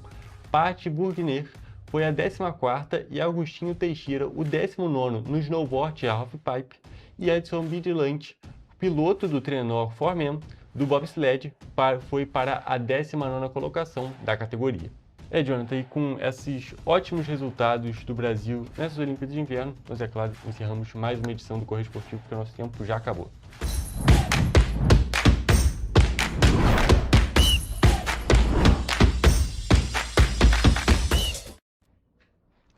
Paty Burgner foi a 14ª e Agostinho Teixeira o 19º no snowboard halfpipe e Edson Vigilante, piloto do trenó foreman do bobsled, foi para a 19ª colocação da categoria. Jonathan, e com esses ótimos resultados do Brasil nessas Olimpíadas de Inverno, nós, é claro, encerramos mais uma edição do Correio Esportivo, porque o nosso tempo já acabou.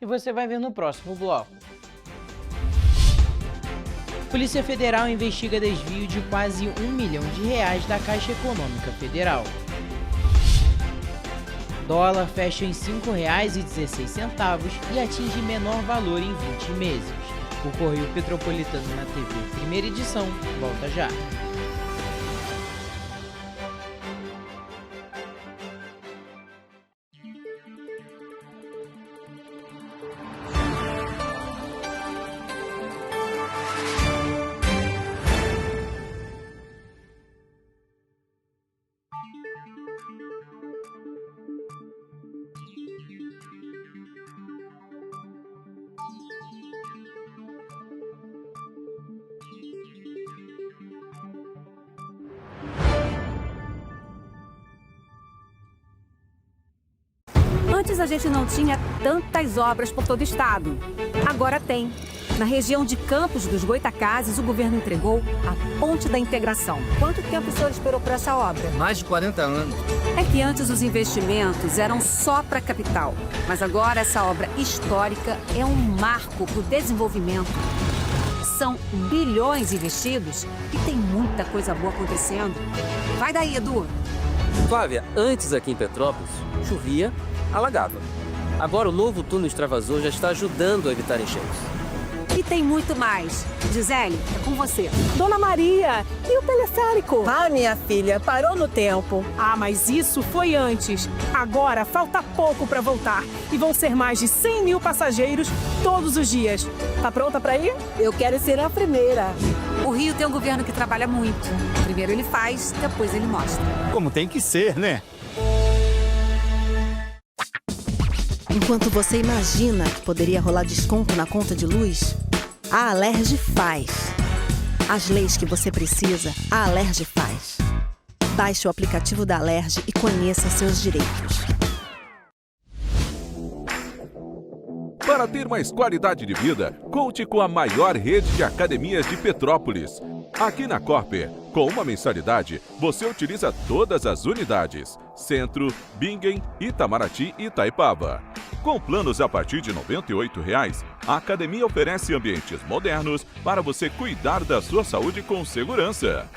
E você vai ver no próximo bloco. Polícia Federal investiga desvio de quase R$1 milhão da Caixa Econômica Federal. Dólar fecha em R$ 5,16 e atinge menor valor em 20 meses. O Correio Petropolitano na TV, primeira edição, volta já. Antes a gente não tinha tantas obras por todo o estado. Agora tem. Na região de Campos dos Goitacazes, o governo entregou a Ponte da Integração. Quanto tempo o senhor esperou por essa obra? Mais de 40 anos. É que antes os investimentos eram só para a capital. Mas agora essa obra histórica é um marco para o desenvolvimento. São bilhões investidos e tem muita coisa boa acontecendo. Vai daí, Edu. Flávia, antes aqui em Petrópolis, chovia, alagava. Agora o novo túnel extravasor já está ajudando a evitar enchentes. E tem muito mais. Gisele, é com você. Dona Maria, e o teleférico? Ah, minha filha, parou no tempo. Ah, mas isso foi antes. Agora falta pouco para voltar. E vão ser mais de 100 mil passageiros todos os dias. Tá pronta para ir? Eu quero ser a primeira. O Rio tem um governo que trabalha muito. Primeiro ele faz, depois ele mostra. Como tem que ser, né? Enquanto você imagina que poderia rolar desconto na conta de luz, a Alerj faz. As leis que você precisa, a Alerj faz. Baixe o aplicativo da Alerj e conheça seus direitos. Para ter mais qualidade de vida, conte com a maior rede de academias de Petrópolis. Aqui na Corper, com uma mensalidade, você utiliza todas as unidades: Centro, Bingen, Itamaraty e Itaipava. Com planos a partir de R$ 98,00, a academia oferece ambientes modernos para você cuidar da sua saúde com segurança.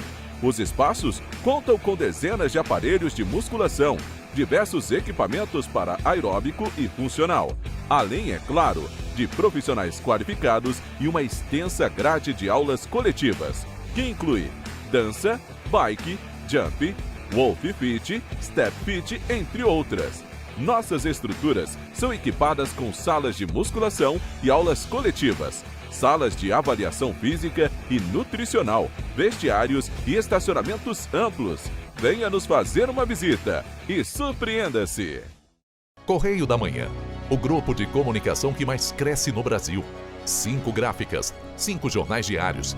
Os espaços contam com dezenas de aparelhos de musculação, diversos equipamentos para aeróbico e funcional, além, é claro, de profissionais qualificados e uma extensa grade de aulas coletivas, que inclui dança, bike, jump, Wolf Fit, Step Fit, entre outras. Nossas estruturas são equipadas com salas de musculação e aulas coletivas, salas de avaliação física e nutricional, vestiários e estacionamentos amplos. Venha nos fazer uma visita e surpreenda-se! Correio da Manhã, o grupo de comunicação que mais cresce no Brasil. 5 gráficas, 5 jornais diários.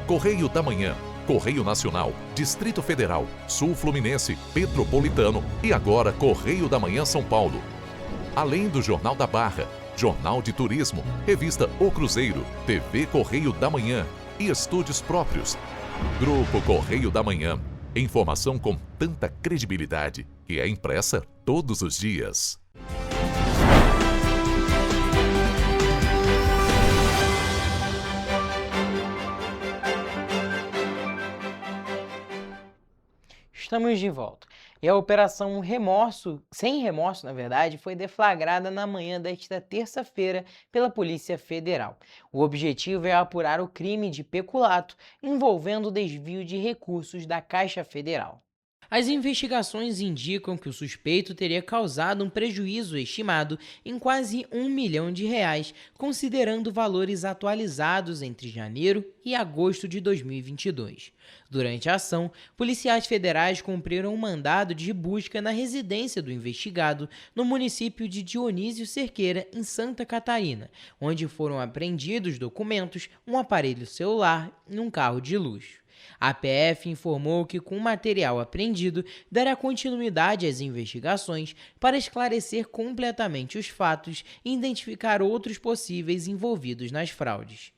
Correio da Manhã, Correio Nacional, Distrito Federal, Sul Fluminense, Petropolitano e agora Correio da Manhã São Paulo. Além do Jornal da Barra, Jornal de Turismo, Revista O Cruzeiro, TV Correio da Manhã e estúdios próprios. Grupo Correio da Manhã. Informação com tanta credibilidade que é impressa todos os dias. Estamos de volta. E a Operação Remorso, Sem Remorso, na verdade, foi deflagrada na manhã desta terça-feira pela Polícia Federal. O objetivo é apurar o crime de peculato envolvendo o desvio de recursos da Caixa Federal. As investigações indicam que o suspeito teria causado um prejuízo estimado em quase R$1 milhão, considerando valores atualizados entre janeiro e agosto de 2022. Durante a ação, policiais federais cumpriram um mandado de busca na residência do investigado no município de Dionísio Cerqueira, em Santa Catarina, onde foram apreendidos documentos, um aparelho celular e um carro de luxo. A PF informou que, com o material apreendido, dará continuidade às investigações para esclarecer completamente os fatos e identificar outros possíveis envolvidos nas fraudes.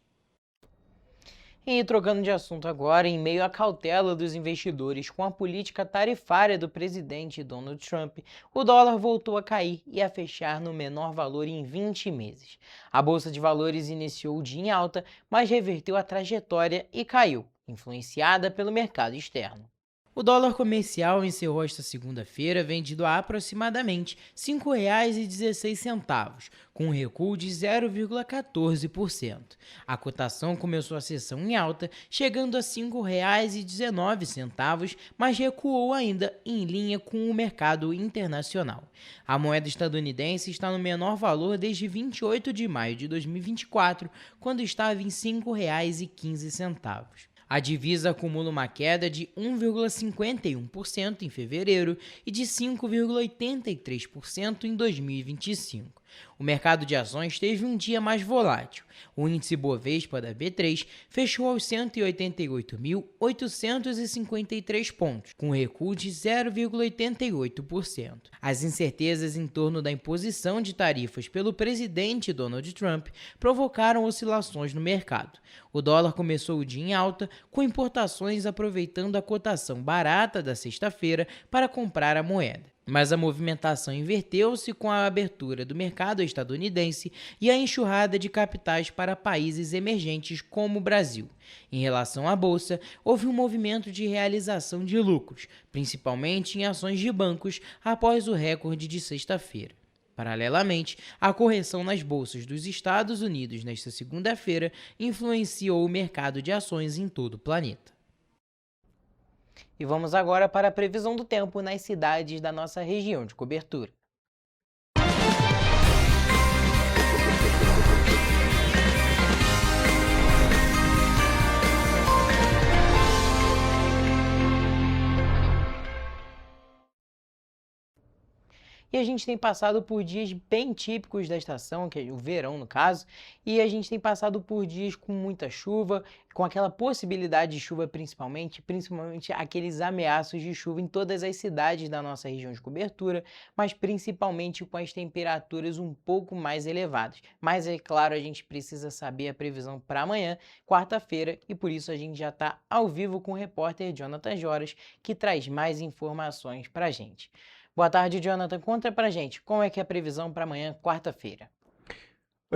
E trocando de assunto agora, em meio à cautela dos investidores com a política tarifária do presidente Donald Trump, o dólar voltou a cair e a fechar no menor valor em 20 meses. A Bolsa de Valores iniciou o dia em alta, mas reverteu a trajetória e caiu, influenciada pelo mercado externo. O dólar comercial encerrou esta segunda-feira vendido a aproximadamente R$ 5,16, com um recuo de 0,14%. A cotação começou a sessão em alta, chegando a R$ 5,19, mas recuou ainda em linha com o mercado internacional. A moeda estadunidense está no menor valor desde 28 de maio de 2024, quando estava em R$ 5,15. A divisa acumula uma queda de 1,51% em fevereiro e de 5,83% em 2025. O mercado de ações teve um dia mais volátil. O índice Bovespa da B3 fechou aos 188.853 pontos, com recuo de 0,88%. As incertezas em torno da imposição de tarifas pelo presidente Donald Trump provocaram oscilações no mercado. O dólar começou o dia em alta, com importações aproveitando a cotação barata da sexta-feira para comprar a moeda. Mas a movimentação inverteu-se com a abertura do mercado estadunidense e a enxurrada de capitais para países emergentes como o Brasil. Em relação à bolsa, houve um movimento de realização de lucros, principalmente em ações de bancos, após o recorde de sexta-feira. Paralelamente, a correção nas bolsas dos Estados Unidos nesta segunda-feira influenciou o mercado de ações em todo o planeta. E vamos agora para a previsão do tempo nas cidades da nossa região de cobertura. E a gente tem passado por dias bem típicos da estação, que é o verão no caso, e a gente tem passado por dias com muita chuva, com aquela possibilidade de chuva principalmente aqueles ameaços de chuva em todas as cidades da nossa região de cobertura, mas principalmente com as temperaturas um pouco mais elevadas. Mas é claro, a gente precisa saber a previsão para amanhã, quarta-feira, e por isso a gente já está ao vivo com o repórter Jonathan Joras, que traz mais informações para a gente. Boa tarde, Jonathan. Conta pra gente como é que é a previsão para amanhã, quarta-feira.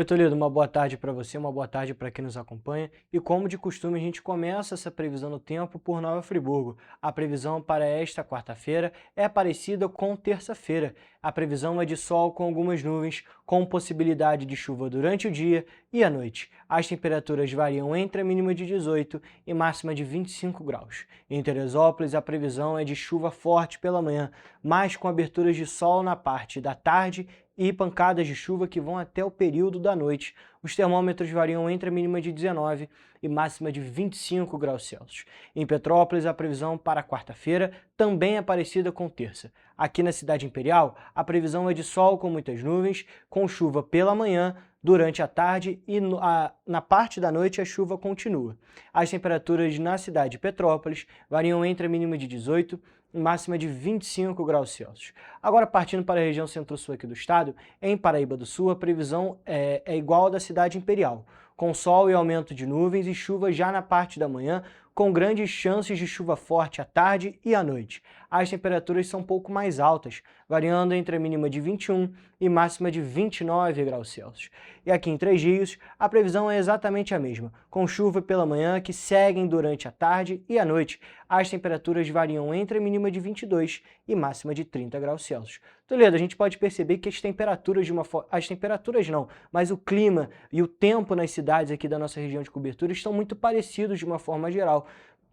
Oi, Toledo, uma boa tarde para você, uma boa tarde para quem nos acompanha. E como de costume, a gente começa essa previsão do tempo por Nova Friburgo. A previsão para esta quarta-feira é parecida com terça-feira. A previsão é de sol com algumas nuvens, com possibilidade de chuva durante o dia e à noite. As temperaturas variam entre a mínima de 18 e máxima de 25 graus. Em Teresópolis, a previsão é de chuva forte pela manhã, mas com aberturas de sol na parte da tarde e pancadas de chuva que vão até o período da noite. Os termômetros variam entre a mínima de 19 e máxima de 25 graus Celsius. Em Petrópolis, a previsão para quarta-feira também é parecida com terça. Aqui na Cidade Imperial, a previsão é de sol com muitas nuvens, com chuva pela manhã, durante a tarde e na parte da noite a chuva continua. As temperaturas na cidade de Petrópolis variam entre a mínima de 18 e máxima de 25 graus Celsius. Agora, partindo para a região centro-sul aqui do estado, em Paraíba do Sul, a previsão é igual à da Cidade Imperial, com sol e aumento de nuvens e chuva já na parte da manhã, com grandes chances de chuva forte à tarde e à noite. As temperaturas são um pouco mais altas, variando entre a mínima de 21 e máxima de 29 graus Celsius. E aqui em Três Rios, a previsão é exatamente a mesma, com chuva pela manhã que seguem durante a tarde e a noite. As temperaturas variam entre a mínima de 22 e máxima de 30 graus Celsius. Toledo, a gente pode perceber que as temperaturas mas o clima e o tempo nas cidades aqui da nossa região de cobertura estão muito parecidos de uma forma geral.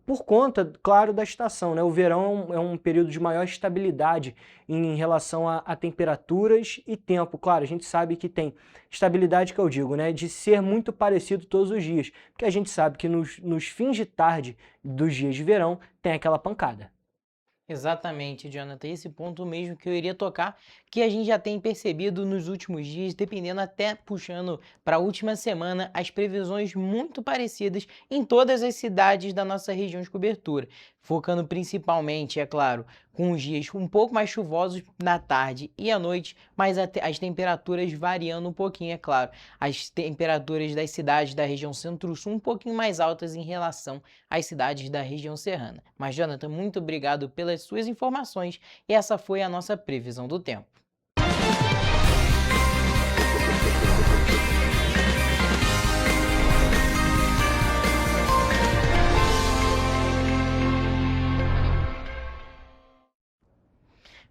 Por conta, claro, da estação, né? O verão é um período de maior estabilidade em relação a temperaturas e tempo. Claro, a gente sabe que tem estabilidade, que eu digo, né? De ser muito parecido todos os dias. Porque a gente sabe que nos fins de tarde dos dias de verão tem aquela pancada. Exatamente, Jonathan, esse ponto mesmo que eu iria tocar, que a gente já tem percebido nos últimos dias, dependendo até puxando para a última semana, as previsões muito parecidas em todas as cidades da nossa região de cobertura, focando principalmente, é claro, com os dias um pouco mais chuvosos na tarde e à noite, mas as temperaturas variando um pouquinho, é claro. As temperaturas das cidades da região centro-sul um pouquinho mais altas em relação às cidades da região serrana. Mas, Jonathan, muito obrigado pelas suas informações e essa foi a nossa previsão do tempo.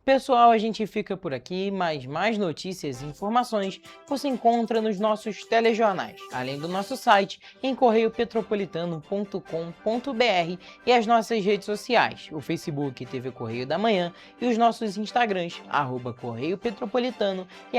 Pessoal, a gente fica por aqui, mas mais notícias e informações você encontra nos nossos telejornais, além do nosso site em correiopetropolitano.com.br e as nossas redes sociais, o Facebook TV Correio da Manhã e os nossos Instagrams, @correiopetropolitano e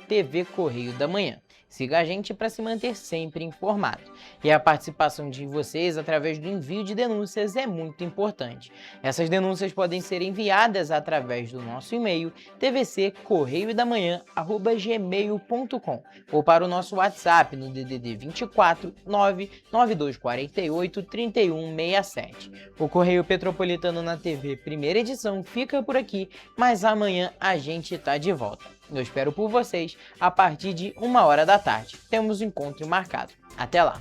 @TV Correio da Manhã. Siga a gente para se manter sempre informado. E a participação de vocês através do envio de denúncias é muito importante. Essas denúncias podem ser enviadas através do nosso e-mail tvccorreiodamanhã@gmail.com ou para o nosso WhatsApp no DDD 24 99248 3167. O Correio Petropolitano na TV primeira edição fica por aqui, mas amanhã a gente tá de volta. Eu espero por vocês a partir de 1h da tarde. Temos um encontro marcado. Até lá!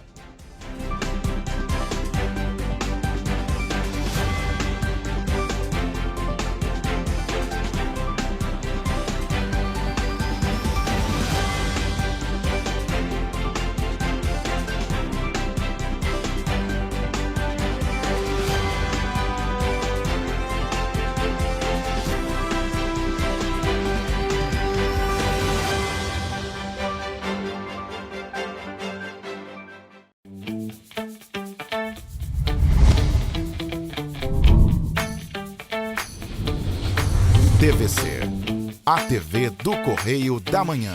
TVC, a TV do Correio da Manhã.